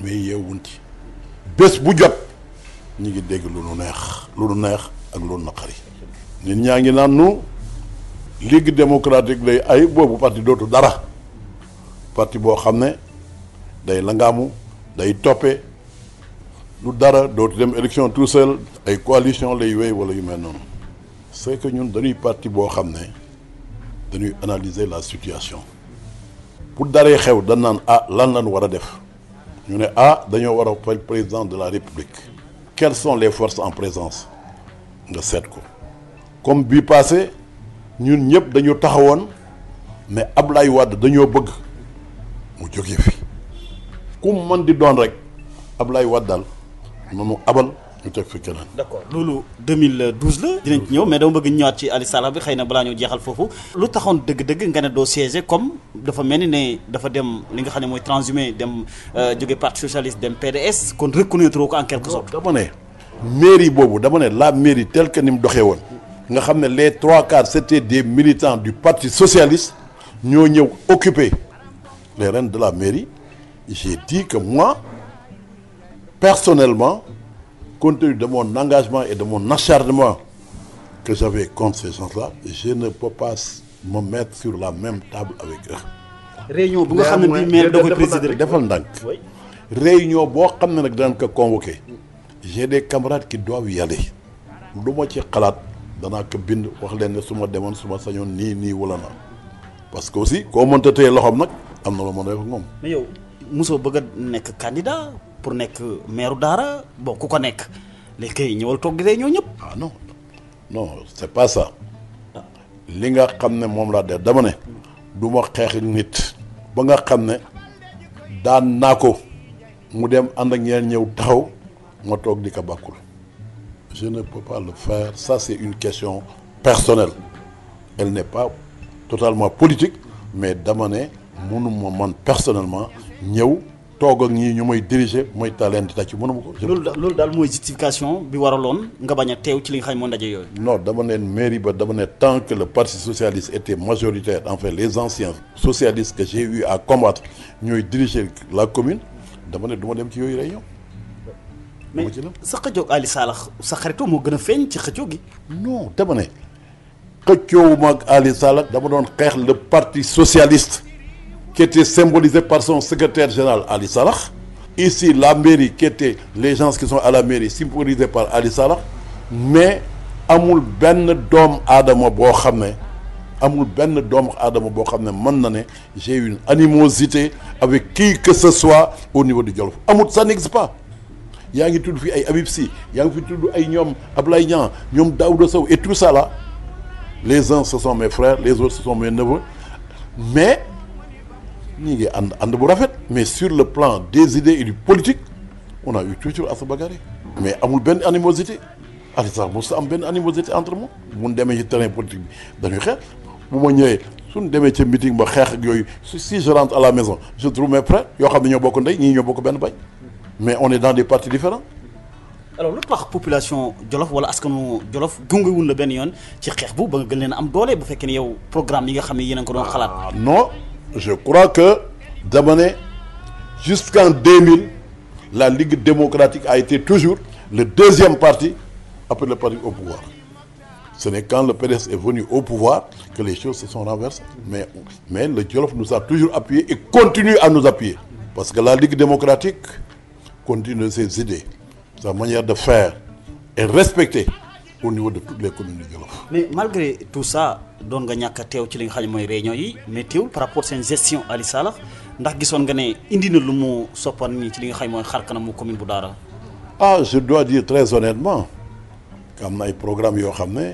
mais yeewuñ ci bés bu jot ñu ngi dégg lu nu neex ak lu naqari. nit ñaa ngi naan nu Ligue démocratique lay ay boobu parti dootu dara parti boo xam ne day langaamu day toppe lu dara dootu dem élection tout seul ay coalition lay wéy wala yu mel noonu. C'est que ñun dañuy parti boo xam ne dañuy analyser la situation. Pour daree xew dañ naan lan lañ war a def ñu ne dañoo war a fal président de la République. Quelles sont les forces en présence nga seet ko comme bii passé ñun ñëpp dañu taxawoon mais Ablaye Wade dañoo bëgg mu jógee fi ku mën di doon rek Ablaye Wade daal noonu abal ñu teg fi keneen. D'accord loolu 2012 la dinañ ci ñëw mais dama bëgg ñëwaat ci Ali Salah bi xëy na balaa ñoo jeexal foofu lu taxoon dëgg-dëgg nga ne doo siéger comme dafa mel ni ne dafa dem li nga xam ne mooy transhumé dem jóge Parti Socialiste dem PDS kon reconnaître ko en quelque sorte. dama ne mairie boobu dama ne la mairie telle que ni mu doxee woon nga xam ne les 3/4 c'était des militants du Parti Socialiste ñoo ñëw occuper les rênes de la mairie. J'ai dit que moi personnellement, compte tenu de mon engagement et de mon acharnement que j'avais contre ces gens-là, je ne peux pas me mettre sur la même table avec eux. Réunion bu nga xam ne bii maire da koy présider rek defal ndànk réunion boo xam ne nag daan ko convoqué. J'ai des camarades qui doivent y aller. lu ma ci xalaat danaa ko bind wax leen ne su ma demoon su ma sañoon nii wala na parce que aussi koo mënta téye loxoom nag am na la mën a def ak moom. mais yow mosoo bëgg a nekk candidat pour nekk maire Daara bon ku ko nekk léegi kay ñëwal toog di réunion ñëpp. Non c'est pas ça li nga xam ne moom laa def dama ne du ma xeex nit ba nga xam ne daan naa ko mu dem ànd ak ñeneen ñëw taxaw ma toog di ko bàkkul. Je ne peux pas le faire. Ça, c'est une question personnelle. Elle n'est pas totalement politique, mais dama ne mënuma man personnellement ñëw toog ak ñii ñu may diriger mooy talent di tàcc mënuma ko. loolu daal mooy justification bi waraloon nga bañ a teew ci li nga xam ne moo ndaje yooyu. Non dama ne mairie ba dama ne tant que le Parti socialiste était majoritaire, enfin les anciens socialistes que j'ai eu à combattre ñooy diriger la commune dama ne du ma dem ci yooyu réunion. mais sa xëccoo Ali Sallah sa xaritoo moo gën a feeñ ci xëccoo gi. non dama ne xëccoowuma ak Ali Sallah dama doon xeex le parti socialiste qui était symbolisé par son secrétaire général Ali Sallah. Ici la mairie qui était les gens qui sont à la mairie symbolisés par Ali Sallah. Mais amul benn doom aadama boo xam ne mën na ne j'ai une animosité avec qui que ce soit au niveau du Jolof amul, ça n'existe pas. yaa ngi tudd fi ay Habib Sy yaa ngi fi tudd ay ñoom Ablaye Niang ñoom Daouda Sow et tout ça là, les uns ce sont mes frères, les autres ce sont mes neveux, mais ñi ngi ànd bu rafet. Mais sur le plan des idées et du politique on a eu toujours à se bagarrer, mais amul benn animosité. Ali Sallah mos am benn animosité entre moom bu ñu demee ci terrain politique bi dañuy xeex bu ma ñëwee suñu demee ca meeting ba xeex ak yooyu si je rentre à la maison je trouve mes frères yoo xam ne ñoo bokk ndey ñii ñoo bokk benn bañ, mais on est dans des partis différents. alors lu tax population Jolof wala askanu Jolof gungewul la benn yoon ci xeex bu ba nga gën leen am doole bu fekkee ne yow programme yi nga xam ne yéen a ko doon xalaat. non je crois que dama ne jusqu'en 2000 la Ligue démocratique a été toujours le deuxième parti après le parti au pouvoir. Ce n'est quand le PDS est venu au pouvoir que les choses se sont renversées. Mais le Jolof nous a toujours appuyés et continue à nous appuyer. Parce que la Ligue démocratique continue ses idées, sa manière de faire est respectée au niveau de toutes les communes du Jolof. Mais malgré tout ça, doon nga ñàkk a teew ci li nga xam ne mooy réunion yi mais teewul par rapport seen gestion Ali Sallah ndax gisoon nga ne indi na lu mu soppan nii ci li nga xam ne mooy xar kanamu commune bu Daara. Ah, je dois dire très honnêtement am na ay programme yoo xam ne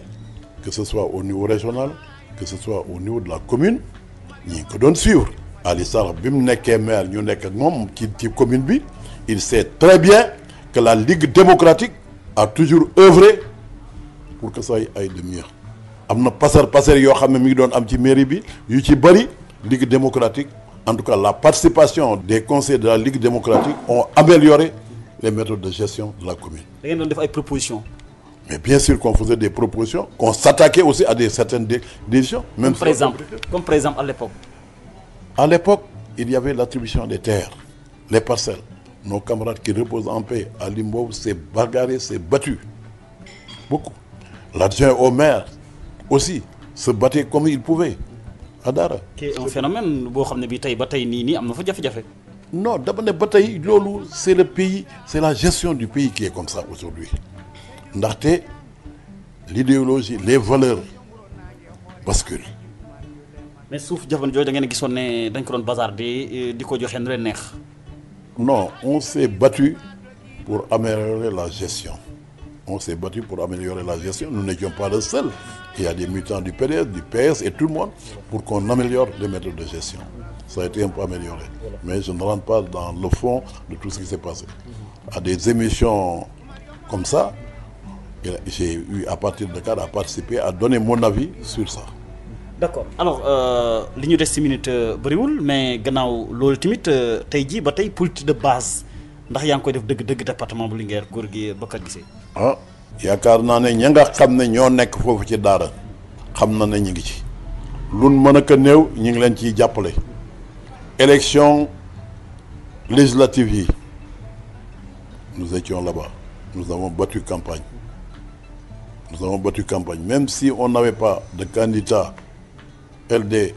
que ce soit au niveau régional que ce soit au niveau de la commune ñi ngi ko doon suivre. Ali Sallah bi mu nekkee maire ñu nekk ak moom ci commune bi il sait très bien que la Ligue démocratique a toujours œuvré pour que ça aille de mieux. am na passer yoo xam ne mi ngi doon am ci mairie bi yu ci bëri Ligue démocratique en tout cas la participation des conseillers de la Ligue démocratique ont amélioré les méthodes de gestion de la commune. da ngeen doon def ay propositions. Mais bien sûr qu'on faisait des propositions, qu'on s'attaquait aussi à certaines décisions. Même comme par exemple à l'époque. À l'époque, il y avait l'attribution des terres, les parcelles. Nos camarades qui reposent en paix à Limbo s'est bagarré, s'est battu. Beaucoup. L'adjoint au maire aussi se battait comme il pouvait. À Dara. Qui est un phénomène, non, d'abord, c'est le pays, c'est la gestion du pays qui est comme ça aujourd'hui. Ndaxte l'idéologie les valeurs basculent. mais suuf jamono jooju da ngeen gisoon ne dañ ko doon bazar di ko joxe nu leen neex. non on s'est battu pour améliorer la gestion. Nous n'étions pas les seuls. Il y a des militants du PDS, du PS et tout le monde pour qu'on améliore les méthodes de gestion. Ça a été un peu amélioré. Mais je ne rentre pas dans le fond de tout ce qui s'est passé. À des émissions comme ça, j'ai eu à partir de cas à participer à donner mon avis sur ça. D'accord. Alors li ñu des ci minute bëriwul mais gannaaw loolu tamit tey jii ba tey politique de base ndax yaa ngi koy def dëgg département bu Linguère góor gi Bakar Guissé. ah yaakaar naa ne ña nga xam ne ñoo nekk foofu ci Daara xam na ne ñu ngi ci. luñ mën a ko néew ñu ngi leen ciy jàppale. élection législative yi nous étions là-bas nous avons battu campagne. Même si on n'avait pas de candidat LD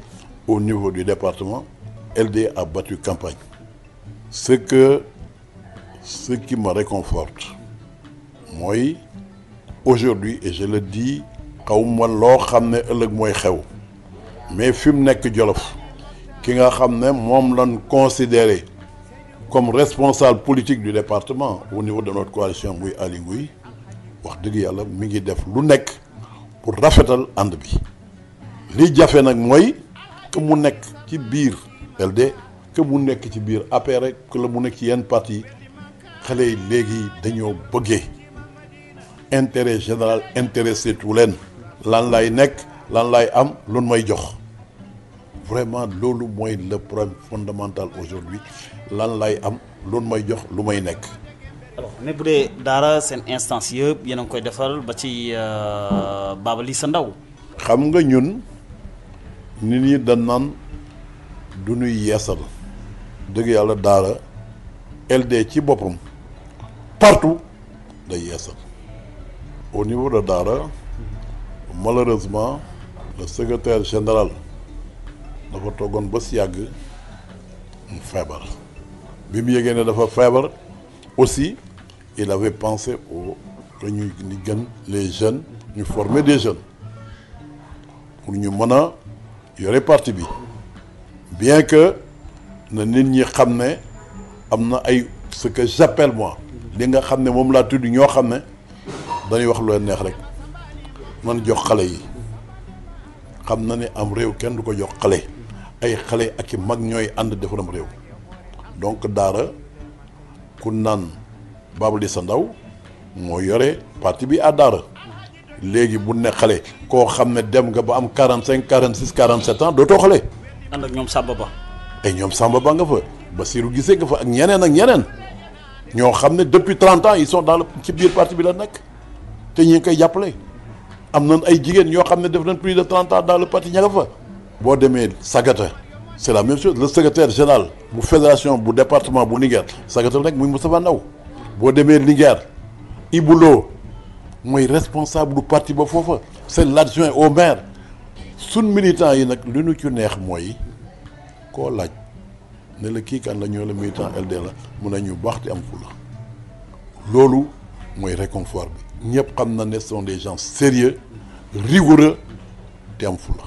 au niveau du département, LD a battu campagne. Ce qui me réconforte, moi, aujourd'hui, et je le dis, mais film nek Jolof, qui nga xamné mom lañ considéré comme responsable politique du département au niveau de notre coalition muy Ali Ngouille wax dëgg yàlla mi ngi def lu nekk pour rafetal ànd bi li jafe nag mooy que mu nekk ci biir LD que mu nekk ci biir APR rek que la mu nekk ci yenn parti xale yi léegi dañoo bëggee intérêt général intéressé tout leen lan lay nekk lan lay am lu may jox vraiment loolu mooy le problème fondamental aujourd'hui lan lay am lu may jox lu may nekk. alors mais bu dee Daara seen instance yëpp yéen a ngi koy defal ba ci Baba Lissa Ndaw xam nga ñun nit ñi dañ naan du ñuy yeesal dëgg yàlla Daara LD ci boppam partout day yeesal. Au niveau de Daara malheureusement le secrétaire général dafa toogoon ba si yàgg mu feebar bi mu yëgee ne dafa feebar aussi il avait pensé au que ñu gën les jeunes ñu former des jeunes pour ñu mën a yore parti bi bien que na nit ñi xam ne am na ay ce que j'appelle moi li nga xam ne moom laa tudd ñoo xam ne dañuy wax lu leen neex rek man jox xale yi xam na ne am réew kenn du ko jox xale ay xale ak i mag ñooy ànd defaram réew donc Daara ku naan Babou sa ndaw moo yore parti bi à Daara léegi bu ne xale koo xam ne dem nga ba am 45 46 47 ans dootoo xale. ànd ak ñoom Samba Ba. ay ñoom Samba Ba nga fa Bassirou Guissé nga fa ak ñeneen ñoo xam ne depuis 30 ans ils sont dans le ci biir parti bi la nekk te ñi ngi koy jàppale am nañ ay jigéen ñoo xam ne def nañ plus de 30 ans dans le parti ña nga fa. boo demee Sagata c'est la même chose le secrétaire général bu fédération bu département bu Linguère Sagata rek muy Moustapha Ndaw boo demee Linguère Iboulo mooy responsable du parti ba foofa c'est l'adjoint au maire sun militants yi nag lu ñu ci neex mooy koo laaj ne la kii kan la ñoo la militant LD la mun nañu baax te am fula loolu mooy réconfort bi ñëpp xam na ne sont des gens sérieux rigoureux te am fula.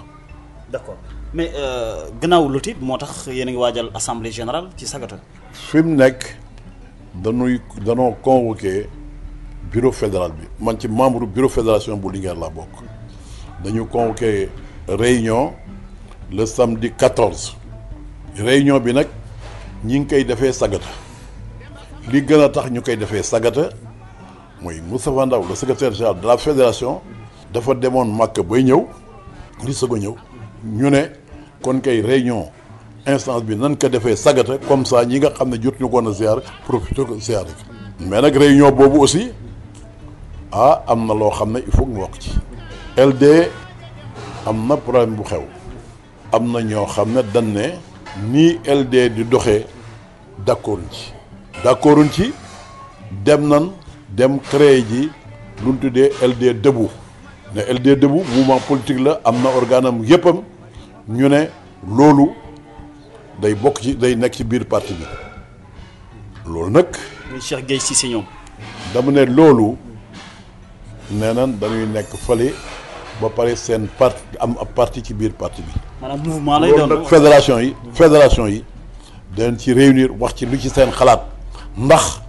d'accord mais gannaaw lutti moo tax yéen a ngi waajal assemblée générale ci Sagata. fi mu nekk danoo convoqué bureau fédéral bi man ci membre bureau fédération bu Linguère laa bokk dañu convoqué réunion le samedi 14 réunion bi nag ñi ngi koy defee Sagata li gën a tax ñu koy defee Sagata mooy Moustapha Ndaw le secrétaire général de la fédération dafa demoon Màkka bay ñëw li soog a ñëw ñu ne kon kay réunion instance bi nan ko defee Sagata comme ça ñi nga xam ne jot ñu koon a ziar profité ko ziar mais nag réunion boobu aussi am na loo xam ne il faut mu wax ci LD am na problème bu xew am na ñoo xam ne dañ ne nii LD di doxee d'accorduñ ci dem créer ji lu ñu tuddee LD Debout ne LD Debout mouvement politique la am na organam yéppam ñu ne loolu day bokk ci day nekk ci biir parti bi loolu nag. muy Cheikh Gueye Cissé ñoom. dama ne loolu nee nan dañuy nekk fële ba pare seen parti am ab parti ci biir parti bi. maanaam mouvement lay doon nag fédération yi dañ ci réunir wax ci lu ci seen xalaat ndax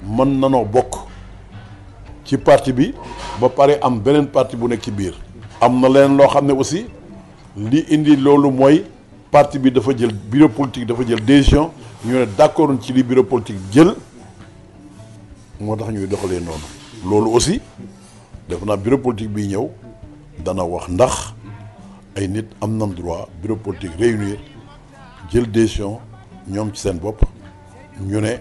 mën nanoo bokk ci parti bi ba pare am beneen parti bu nekk ci biir. am na leen loo xam ne aussi li indi loolu mooy parti bi dafa jël bureau politique dafa jël décision ñu ne d'accord ci li bureau politique jël moo tax ñuy doxalee noonu. loolu aussi def naa bureau politique bi ñëw dana wax ndax ay nit am nañ droit bureau politique réunir jël décision ñoom ci seen bopp ñu ne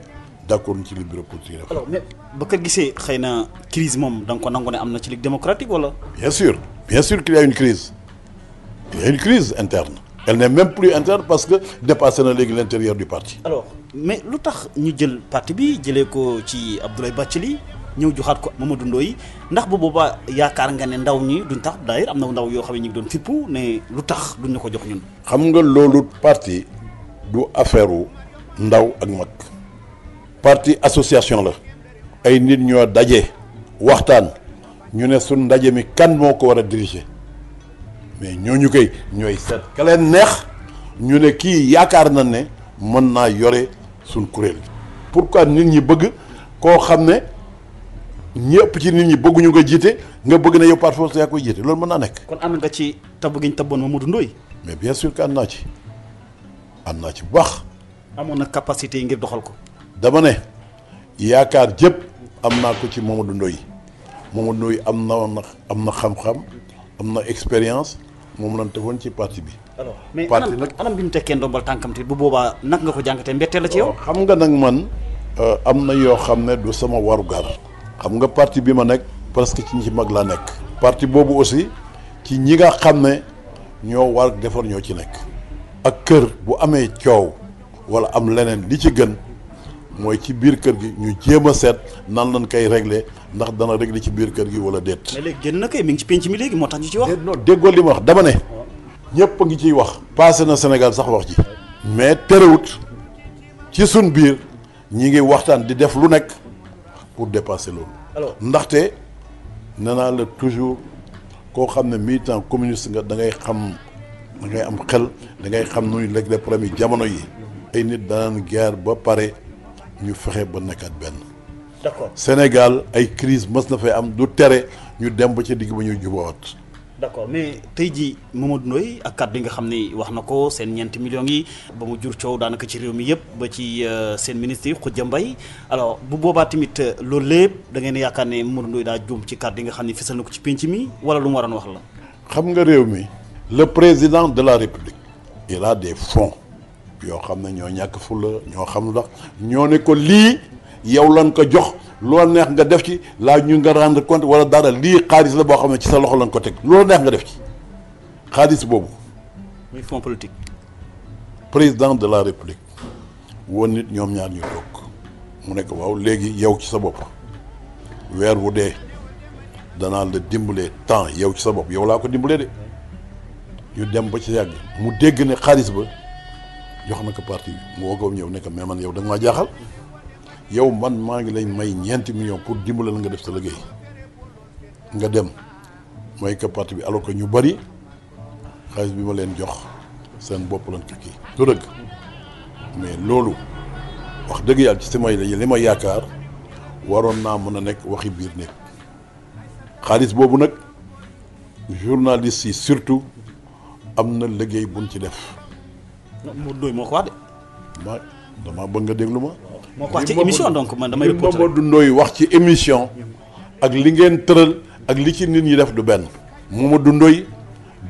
d'accord ci li bureau politique def. alors mais ba ko gisee xëy na crise moom da nga ko nangu ne am na ci Ligue démocratique wala. bien sûr qu'il y a une crise il y a une crise interne elle n'est même plus interne parce que dépassé na léegi l'intérieur du parti. alors mais lu tax ñu jël parti bi jëlee ko ci Abdoulaye Bathily ñëw joxaat ko Mamadou Ndoye ndax bu boobaa yaakaar nga ne ndaw ñi duñ tax d'ailleurs am na ndaw yoo xam ne ñu ngi doon fippu ne lu tax duñ ñu ko jox ñun. xam nga loolu parti du affaire ndaw ak mag parti association la ay nit ñoo daje waxtaan ñu ne suñ ndaje mi kan moo ko war a diriger mais ñooñu koy ñooy seet ka leen neex ñu ne kii yaakaar na ne mën naa yore suñ kuréel gi. pourquoi nit ñi bëgg koo xam ne ñëpp ci nit ñi bëgguñu nga jiite nga bëgg na yow par force yaa koy jiite loolu mën naa nekk. kon ànd nga ci tabb gi ñu tabboon Mamadou Ndoye. mais bien sûr que ànd naa ci bu baax. amoon na capacité yi ngir doxal ko. dama ne yaakaar jëpp am naa ko ci Mamadou Ndoye am na xam-xam am na expérience moom lañ tegoon ci parti bi. alors mais anam bi mu tekkee ndombal tànkam te bu boobaa nag nga ko jàngatee mbetteel la ci yow. xam nga nag man am na yoo xam ne du sama warugar. xam nga parti bi ma nekk presque ci ñi ci mag laa nekk. parti boobu aussi ci ñi nga xam ne ñoo war defar ñoo ci nekk. ak kër bu amee coow wala am leneen li ci gën mooy ci biir kër gi ñu jéem a seet nan lañ koy régler ndax dana régler ci biir kër gi wala déet. mais léegi génn na kay mi ngi ci penc mi léegi moo tax ñu ci wax. non déggoo li ma wax dama ne. ñëpp a ngi ciy wax. passé na Sénégal sax wax ji. mais terewut ci sun biir ñi ngi waxtaan di def lu nekk pour dépasser loolu. alors ndaxte nee naa la toujours koo xam ne militant communiste nga da ngay xam da ngay am xel da ngay xam nu ñu régler problème yi jamono yi. ay nit danaan guerre ba pare ñu fexe ba nekkaat benn. d'accord Sénégal ay crise mës na fay am du tere ñu dem ba ca digg ba ñuy jubawaat. d'accord mais tey jii Mamadou Ndoye ak kàddu yi nga xam ni wax na ko seen ñeenti millions yi ba mu jur coow daanaka ci réew mi yëpp ba ci seen ministre yi Khoudia Mbaye alors bu boobaa tamit loolu lépp da ngeen yaakaar ne Mamadou Ndoye daa juum ci kàddu yi nga xam ne fësal na ko ci penc mi wala lu mu waroon wax la. xam nga réew mi. le président de la République. il a des fonds yoo xam ne ñoo ñàkk fulla ñoo xam lu tax ñoo ne ko lii yow lan ko jox. loolu neex nga def ci laaj ñu nga rendre compte wala dara lii xaalis la boo xam ne ci sa loxo lañ ko teg loolu neex nga def ci xaalis boobu. muy fonds politique. président de la république woon nit ñoom ñaar ñu toog mu nekk waaw léegi yow ci sa bopp weer wu dee danaa la dimbalee temps yow ci sa bopp yow laa ko dimbalee de ñu dem ba ci yàgg mu dégg ne xaalis ba jox na ko parti bi mu woo ko ñëw ne ko mais man yow da nga maa jaaxal. yow man maa ngi lay may ñeenti millions pour dimbale la nga def sa liggéey nga dem mooy que parti bi alors que ñu bari xaalis bi ma leen jox seen bopp lañ ko kii du dëgg mais loolu wax dëgg yàlla ci sama li ma yaakaar waroon naa mën a nekk waxi biir nekk xaalis boobu nag journaliste yi surtout am na liggéey buñ ci def. Mamadou Ndoye moo ko wax de. dama bëgg nga déglu ma. moo ko wax ci émission donc man damay reporter Mamadou Ndoye wax ci émission ak li ngeen tëral ak li ci nit ñi def du benn. Mamadou Ndoye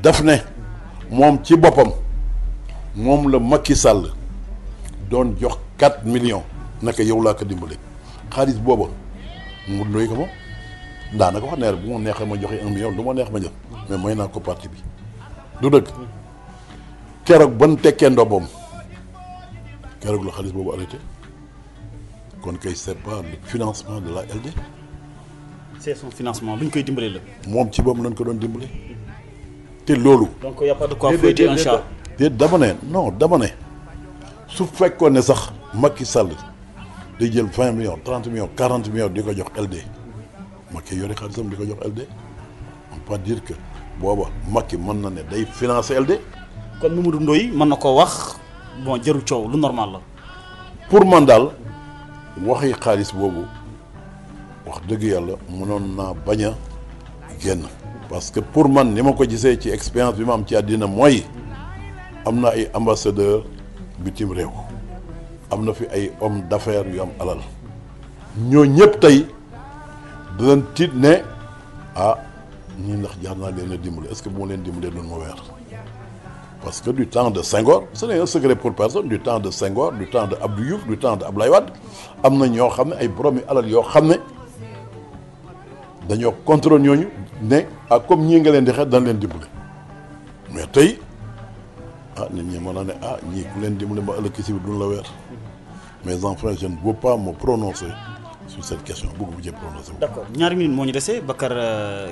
daf ne moom ci boppam moom la Macky Sall doon jox 4 millions naka yow laa ko dimbale xaalis booba Mamadou Ndoye ko moom daanaka wax ne bu ma neexee ma joxe 1 million lu ma neex ma jël mais may naa ko parti bi du dëgg keroog ban tekkee ndoboom keroog la xaalis boobu arrêté. kon kay c'est pas le financement de la LD. c'est son financement bu ñu koy dimbalee la. moom ci boobu lañ ko doon dimbale te loolu. donc y a pas de quoi fouetter un chat. te dama ne non dama ne su fekkoon ne sax Macky Sall day jël 20 millions 30 millions 40 millions di ko jox LD Macky yore xaalisam di ko jox LD on peut dire que booba Macky mën na ne day financer LD. kon Mamadou Ndoye mën na koo wax bon jarul coow lu normal la. pour man daal. waxi xaalis boobu wax dëgg yàlla mënoon naa bañ a génn parce que pour man ni ma ko gisee ci expérience bi ma am ci àddina mooy am na ay ambassadeur bitim réew am na fi ay homme d'affaires yu am alal ñoo ñëpp tey dinañ tiit ne ah ñii ndax jaar naa leen a dimbale est-ce que bu ma leen dimbalee doon ma weer parce que du temps de Senghor ce n'est un secret pour personne du temps de Senghor du temps de Abdou Diouf du temps de Abdoulaye Wade am na ñoo xam ne ay boromi alal yoo xam ne dañoo contrôle ñooñu ne ah comme ñii nga leen di xeet dañ leen dimbale mais tey ah nit ñi mën naa ne ah ñii ku leen dimbale ba ëllëg si bi duñ la weer mais enfin je ne veux pas me prononcer sur cette question bëgg bu jëm prononcer. d'accord ñaari minutes moo ñu dese Bakar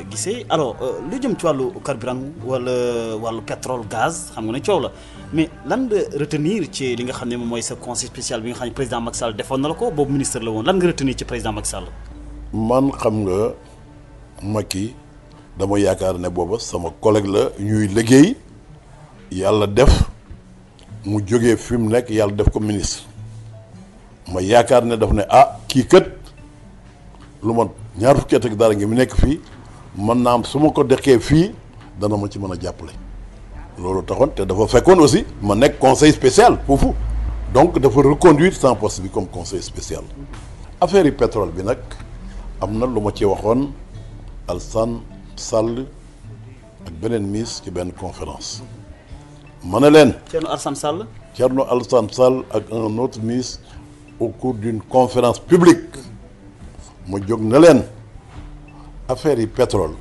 Guissé alors lu jëm ci wàllu carburant wala wàllu pétrole gaz xam nga ne coow la mais lan nga retenir ci li nga xam ne moom mooy sa conseil spécial bi nga xam ne président Macky Sall defoon na la ko boobu ministre la woon lan nga retenir ci président Macky Sall. man xam nga Macky dama yaakaar ne booba sama collègue la ñuy liggéey yàlla def mu jógee fi mu nekk yàlla def ko ministre ma yaakaar ne daf ne ah kii kët. lu ma ñaar fukki at ak dara ngi mu nekk fii mën naa am su ma ko deqee fii dana ma ci mën a jàppale loolu taxoon te dafa fekkoon aussi ma nekk conseil spécial foofu donc dafa reconduire sans poste bi comme conseil spécial affaire yi pétrole bi nag am na lu ma ci waxoon Alassane Sall ak beneen miss ci benn conférence ma ne leen Thierno Alassane Sall Thierno Alassane Sall ak un autre miss au cours d'une conférence publique ma jóg na leen affaire yi pétrole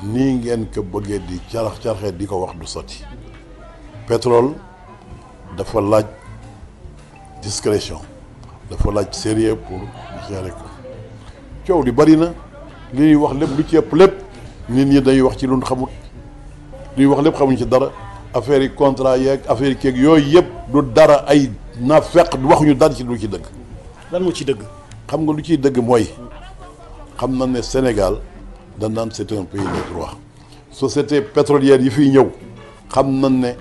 nii ngeen ko bëggee di carax-caraxee di ko wax du sotti pétrole dafa laaj discrétion dafa laaj sérieux pour gérer ko coow li bari na li ñuy wax lépp lu ci ëpp lépp nit ñi dañuy wax ci lu ñu xamut li ñuy wax lépp xamuñ ci dara affaire yi contrat yeeg affaire yi keeg yooyu yëpp du dara ay naafeq waxuñu dara ci lu ci dëgg. lan moo ci dëgg. xam nga lu ciy dëgg mooy xam na ne Sénégal dañ naan c'est un pays de droit société pétrolière yi fiy ñëw xam na ne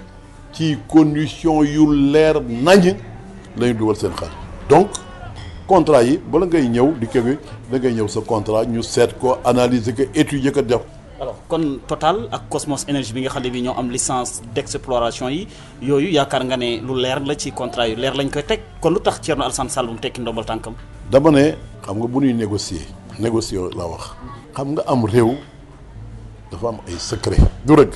ci condition yu leer nañ lañu dugal seen xel donc contrat yi bala ngay ñëw di kii da ngay ñëw sa contrat ñu seet ko analyser ko étudier ko def. alors kon Total ak Cosmos Énergie bi nga xam ne bi ñoo am licence d'exploration yi yooyu yaakaar nga ne lu leer la ci contrat yu leer lañ koy teg kon lu tax Thierno Alassane Sall mu tekki ndombal tànkam. dama ne xam nga bu ñuy négocier laa wax xam nga am réew dafa am ay secret du rëgg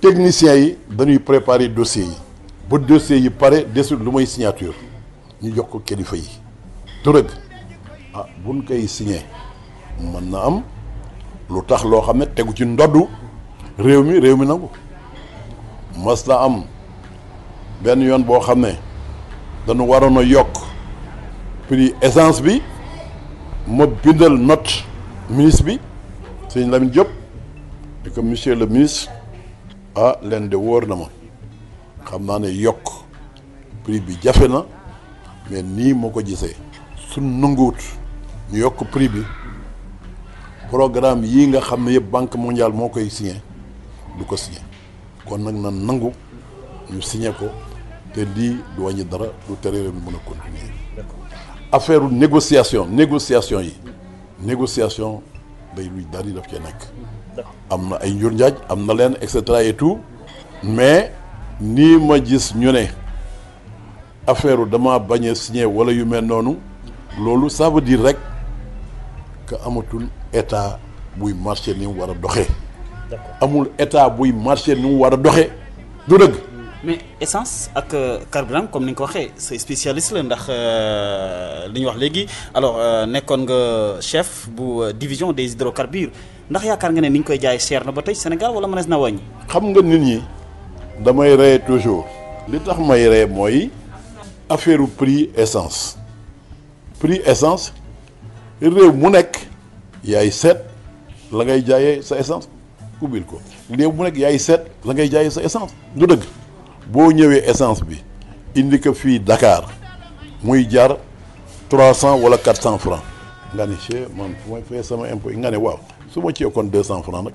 techniciens yi dañuy préparer dossiers yi ba dossiers yi pare desul lu may signature ñu jox ko kilifa yi du rëgg ah buñ koy signé mën na am lu tax loo xam ne tegu ci ndoddu réew mi nangu mas na am benn yoon boo xam ne dañu waroon a yokk prix essence bi ma bindal note ministre bi sëñ Lamine Diop di ko monsieur le ministre ah leen de wóor na ma xam naa ne yokk prix bi jafe na mais nii moo ko gisee su nanguwut ñu yokk prix bi programme yii nga xam ne yëpp banque mondiale moo koy signé du ko signé kon nag na nangu ñu signé ko te lii du wàññi dara du tere réew mi mën a continuer affaire négociation day luy daal di daf cee nekk am na ay njur njaaj am na leen et cetera et tout mais nii ma gis ñu ne affaire dama bañ a signé wala yu mel noonu loolu ça veut dire rek que amatul état buy marché ni mu war a doxee amul état buy marché ni mu war a doxee du dëgg. mais essence ak carburant comme ni nga ko waxee c'est spécialiste la ndax li ñu wax léegi alors nekkoon nga chef bu division des hydrocarbures ndax yaakaar nga ne ni ñu koy jaay cher na ba tey Sénégal wala mënees na wàññi. xam nga nit ñi damay reye toujours li tax may reye mooy affaire prix essence réew mu nekk yaay seet la ngay jaayee sa essence ubbil ko réew mu nekk yaay seet la ngay jaayee sa essence du dëgg. boo ñëwee essence bi indi ko fii Dakar muy jar 300 wala 400 francs nga ne che man fu may fay sama impôt nga ne waaw su ma ci yokkoon 200 francs nag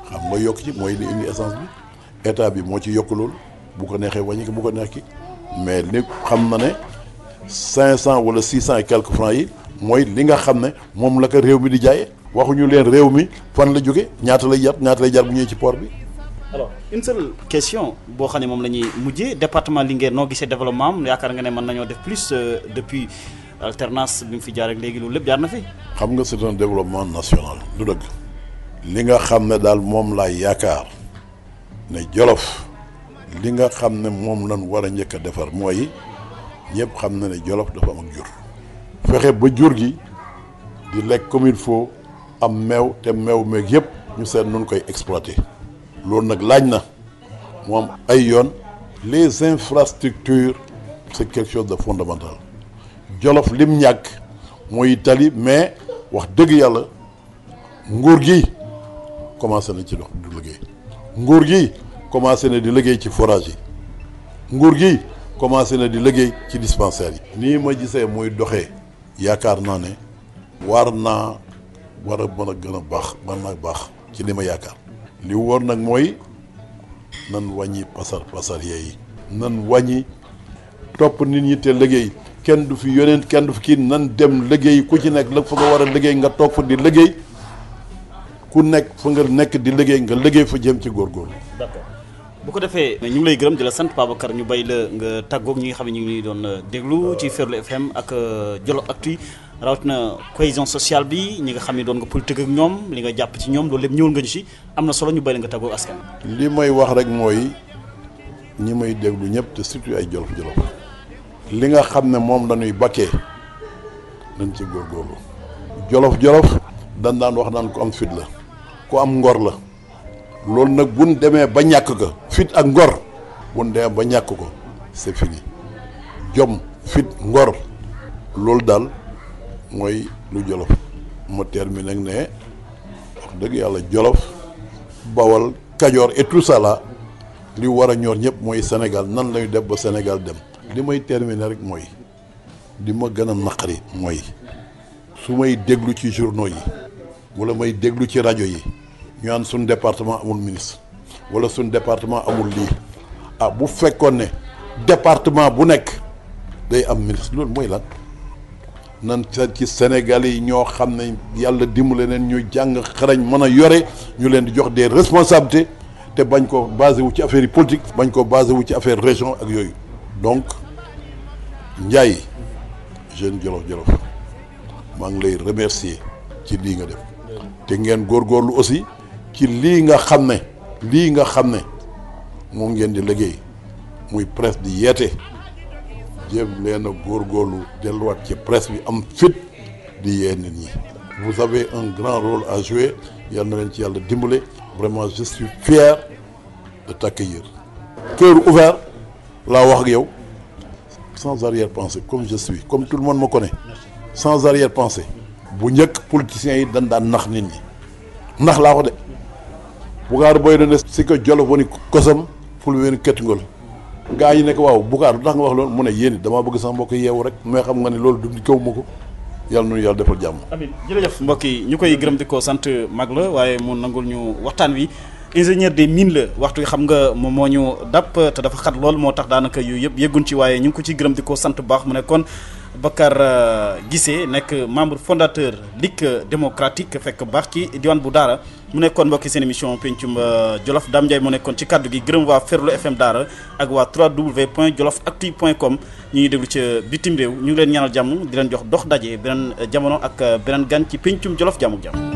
xam nga yokk ci mooy li indi essence bi état bi moo ci yokk loolu bu ko neexee wàññi ko bu ko neex ki mais li xam na ne 500 wala 600 et quelques francs yi mooy li nga xam ne moom la ko réew mi di jaayee waxuñu leen réew mi fan la jóge ñaata lay jar bu ñëwee ci port bi. alors une seule question boo xam ne moom la ñuy mujjee département Linguère noo gisee développement am yaakaar nga ne mën nañoo def plus depuis alternance bi mu fi jaar ak léegi loolu lépp jaar na fi. xam nga c'est un développement national du dëgg li nga xam ne daal moom laay yaakaar ne Jolof li nga xam ne moom lañ war a njëkk a defar mooy ñëpp xam na ne Jolof dafa am ak jur. fexe ba jur gi di lekk comme il faut am meew te meew meeg yëpp ñu seet nun koy exploiter. loolu nag laaj na mu am ay yoon les infrastructures c'est quelque chose de fondamental Jolof lim ñàkk mooy tali mais wax dëgg yàlla nguur gi commencé na ci dox di liggéey nguur gi commencé na di liggéey ci forage yi nguur gi commencé na di liggéey ci dispensaires yi. nii ma gisee muy doxee yaakaar naa ne war a mën a gën a baax mën naa baax ci li ma yaakaar. li wóor nag mooy nan wàññi pasar yi nan wàññi topp nit ñi te liggéey kenn du fi yonent kenn du fi kii nan dem liggéey ku ci nekk la fa nga war a liggéey nga toog fa di liggéey ku nekk fa nga nekk di liggéey nga liggéey fa jëm ci góorgóorlu. d'accord bu ko defee ñu ngi lay gërëm di la sant Babacar ñu bay la nga tàggoog ñi nga xam ne ñu ngi doon déglu ci Ferlo FM ak Jolof Actu rawatina cohésion sociale bi ñi nga xam ne doon nga politique ak ñoom li nga jàpp ci ñoom loolu lépp ñëwul nga ñu si am na solo ñu bay la nga tàggoog askan li may wax rek mooy ñi may déglu ñëpp te surtout ay jolof li nga xam ne moom lañuy bakkee dañ ci góorgóorlu jolof dañ daan wax naan ko am fit la ku am ngor la loolu nag buñ demee ba ñàkk ko fit ak ngor buñ demee ba ñàkk ko c'est fini jom fit ngor loolu daal mooy lu Jolof ma termine nag ne wax dëgg yàlla Jolof Bawol Kajoor et tout ça là li war a ñor ñëpp mooy Sénégal nan lañu def ba Sénégal dem li may terminer rek mooy li ma gën a naqari mooy su may déglu ci journaux yi wala may déglu ci rajo yi ñu naan suñ département amul ministre wala suñ département amul lii bu fekkoon ne département bu nekk day am ministre loolu mooy lan nan ci Sénégal yi ñoo xam ne yàlla dimbale leen ñu jàng xarañ mën a yore ñu leen di jox des responsabilités te bañ ko basé wu ci affaire yi politique bañ ko basé wu ci affaire région ak yooyu donc Ndiaye jeune Jolof maa ngi lay remercier ci lii nga def te ngeen góorgóorlu aussi ci lii nga xam ne moom ngeen di liggéey muy presse di yeete jéem leen a góorgóorlu delluwaat ci presse bi am fit di yee nit ñi vous avez un grand rôle à jouer yal na leen ci yàlla dimbale vraiment je suis fier de t'accueillir cœur ouvert laa wax ak yow sans arrière-pensée comme je suis comme tout le monde me connaît sans arrière-pensée bu njëkk politiciens yi dañ daan nax nit ñi nax laa ko de Bukaar boy dane si ko Jolof woni kosam ful wen kettugol gaa yi nekk waaw Bukaar lu tax nga wax loolu mu ne yéen damaa bëgg sax mbokk yeewu rek mais xam nga ne loolu du kaw ma ko yàlla nu yàlla defal jàmm. amiin jërëjëf mbokk yi ñu koy gërëm di ko sant mag la waaye mu nangul ñu waxtaan wi ingénieur des mines la waxtu wi xam nga moom moo ñu dàpp te dafa xat lool moo tax daanaka yooyu yëpp yegguñ ci waaye ñu ngi ko ciy gërëm di ko sant bu baax mu nekkoon Bakar Guissé nekk membre fondateur Ligue démocratique fekk baax ci diwaan bu Daara mu nekkoon mbokki seen émission pencum Jolof Dame Ndiaye mu nekkoon ci kaddu gi gërëm waa Ferlo FM Daara ak waa www.jolofactu.com ñu ngi déglu ca bitim réew ñu ngi leen ñaanal jàmm di leen jox dox daje beneen jamono ak beneen gan ci pencum Jolof jàmm ak jàmm.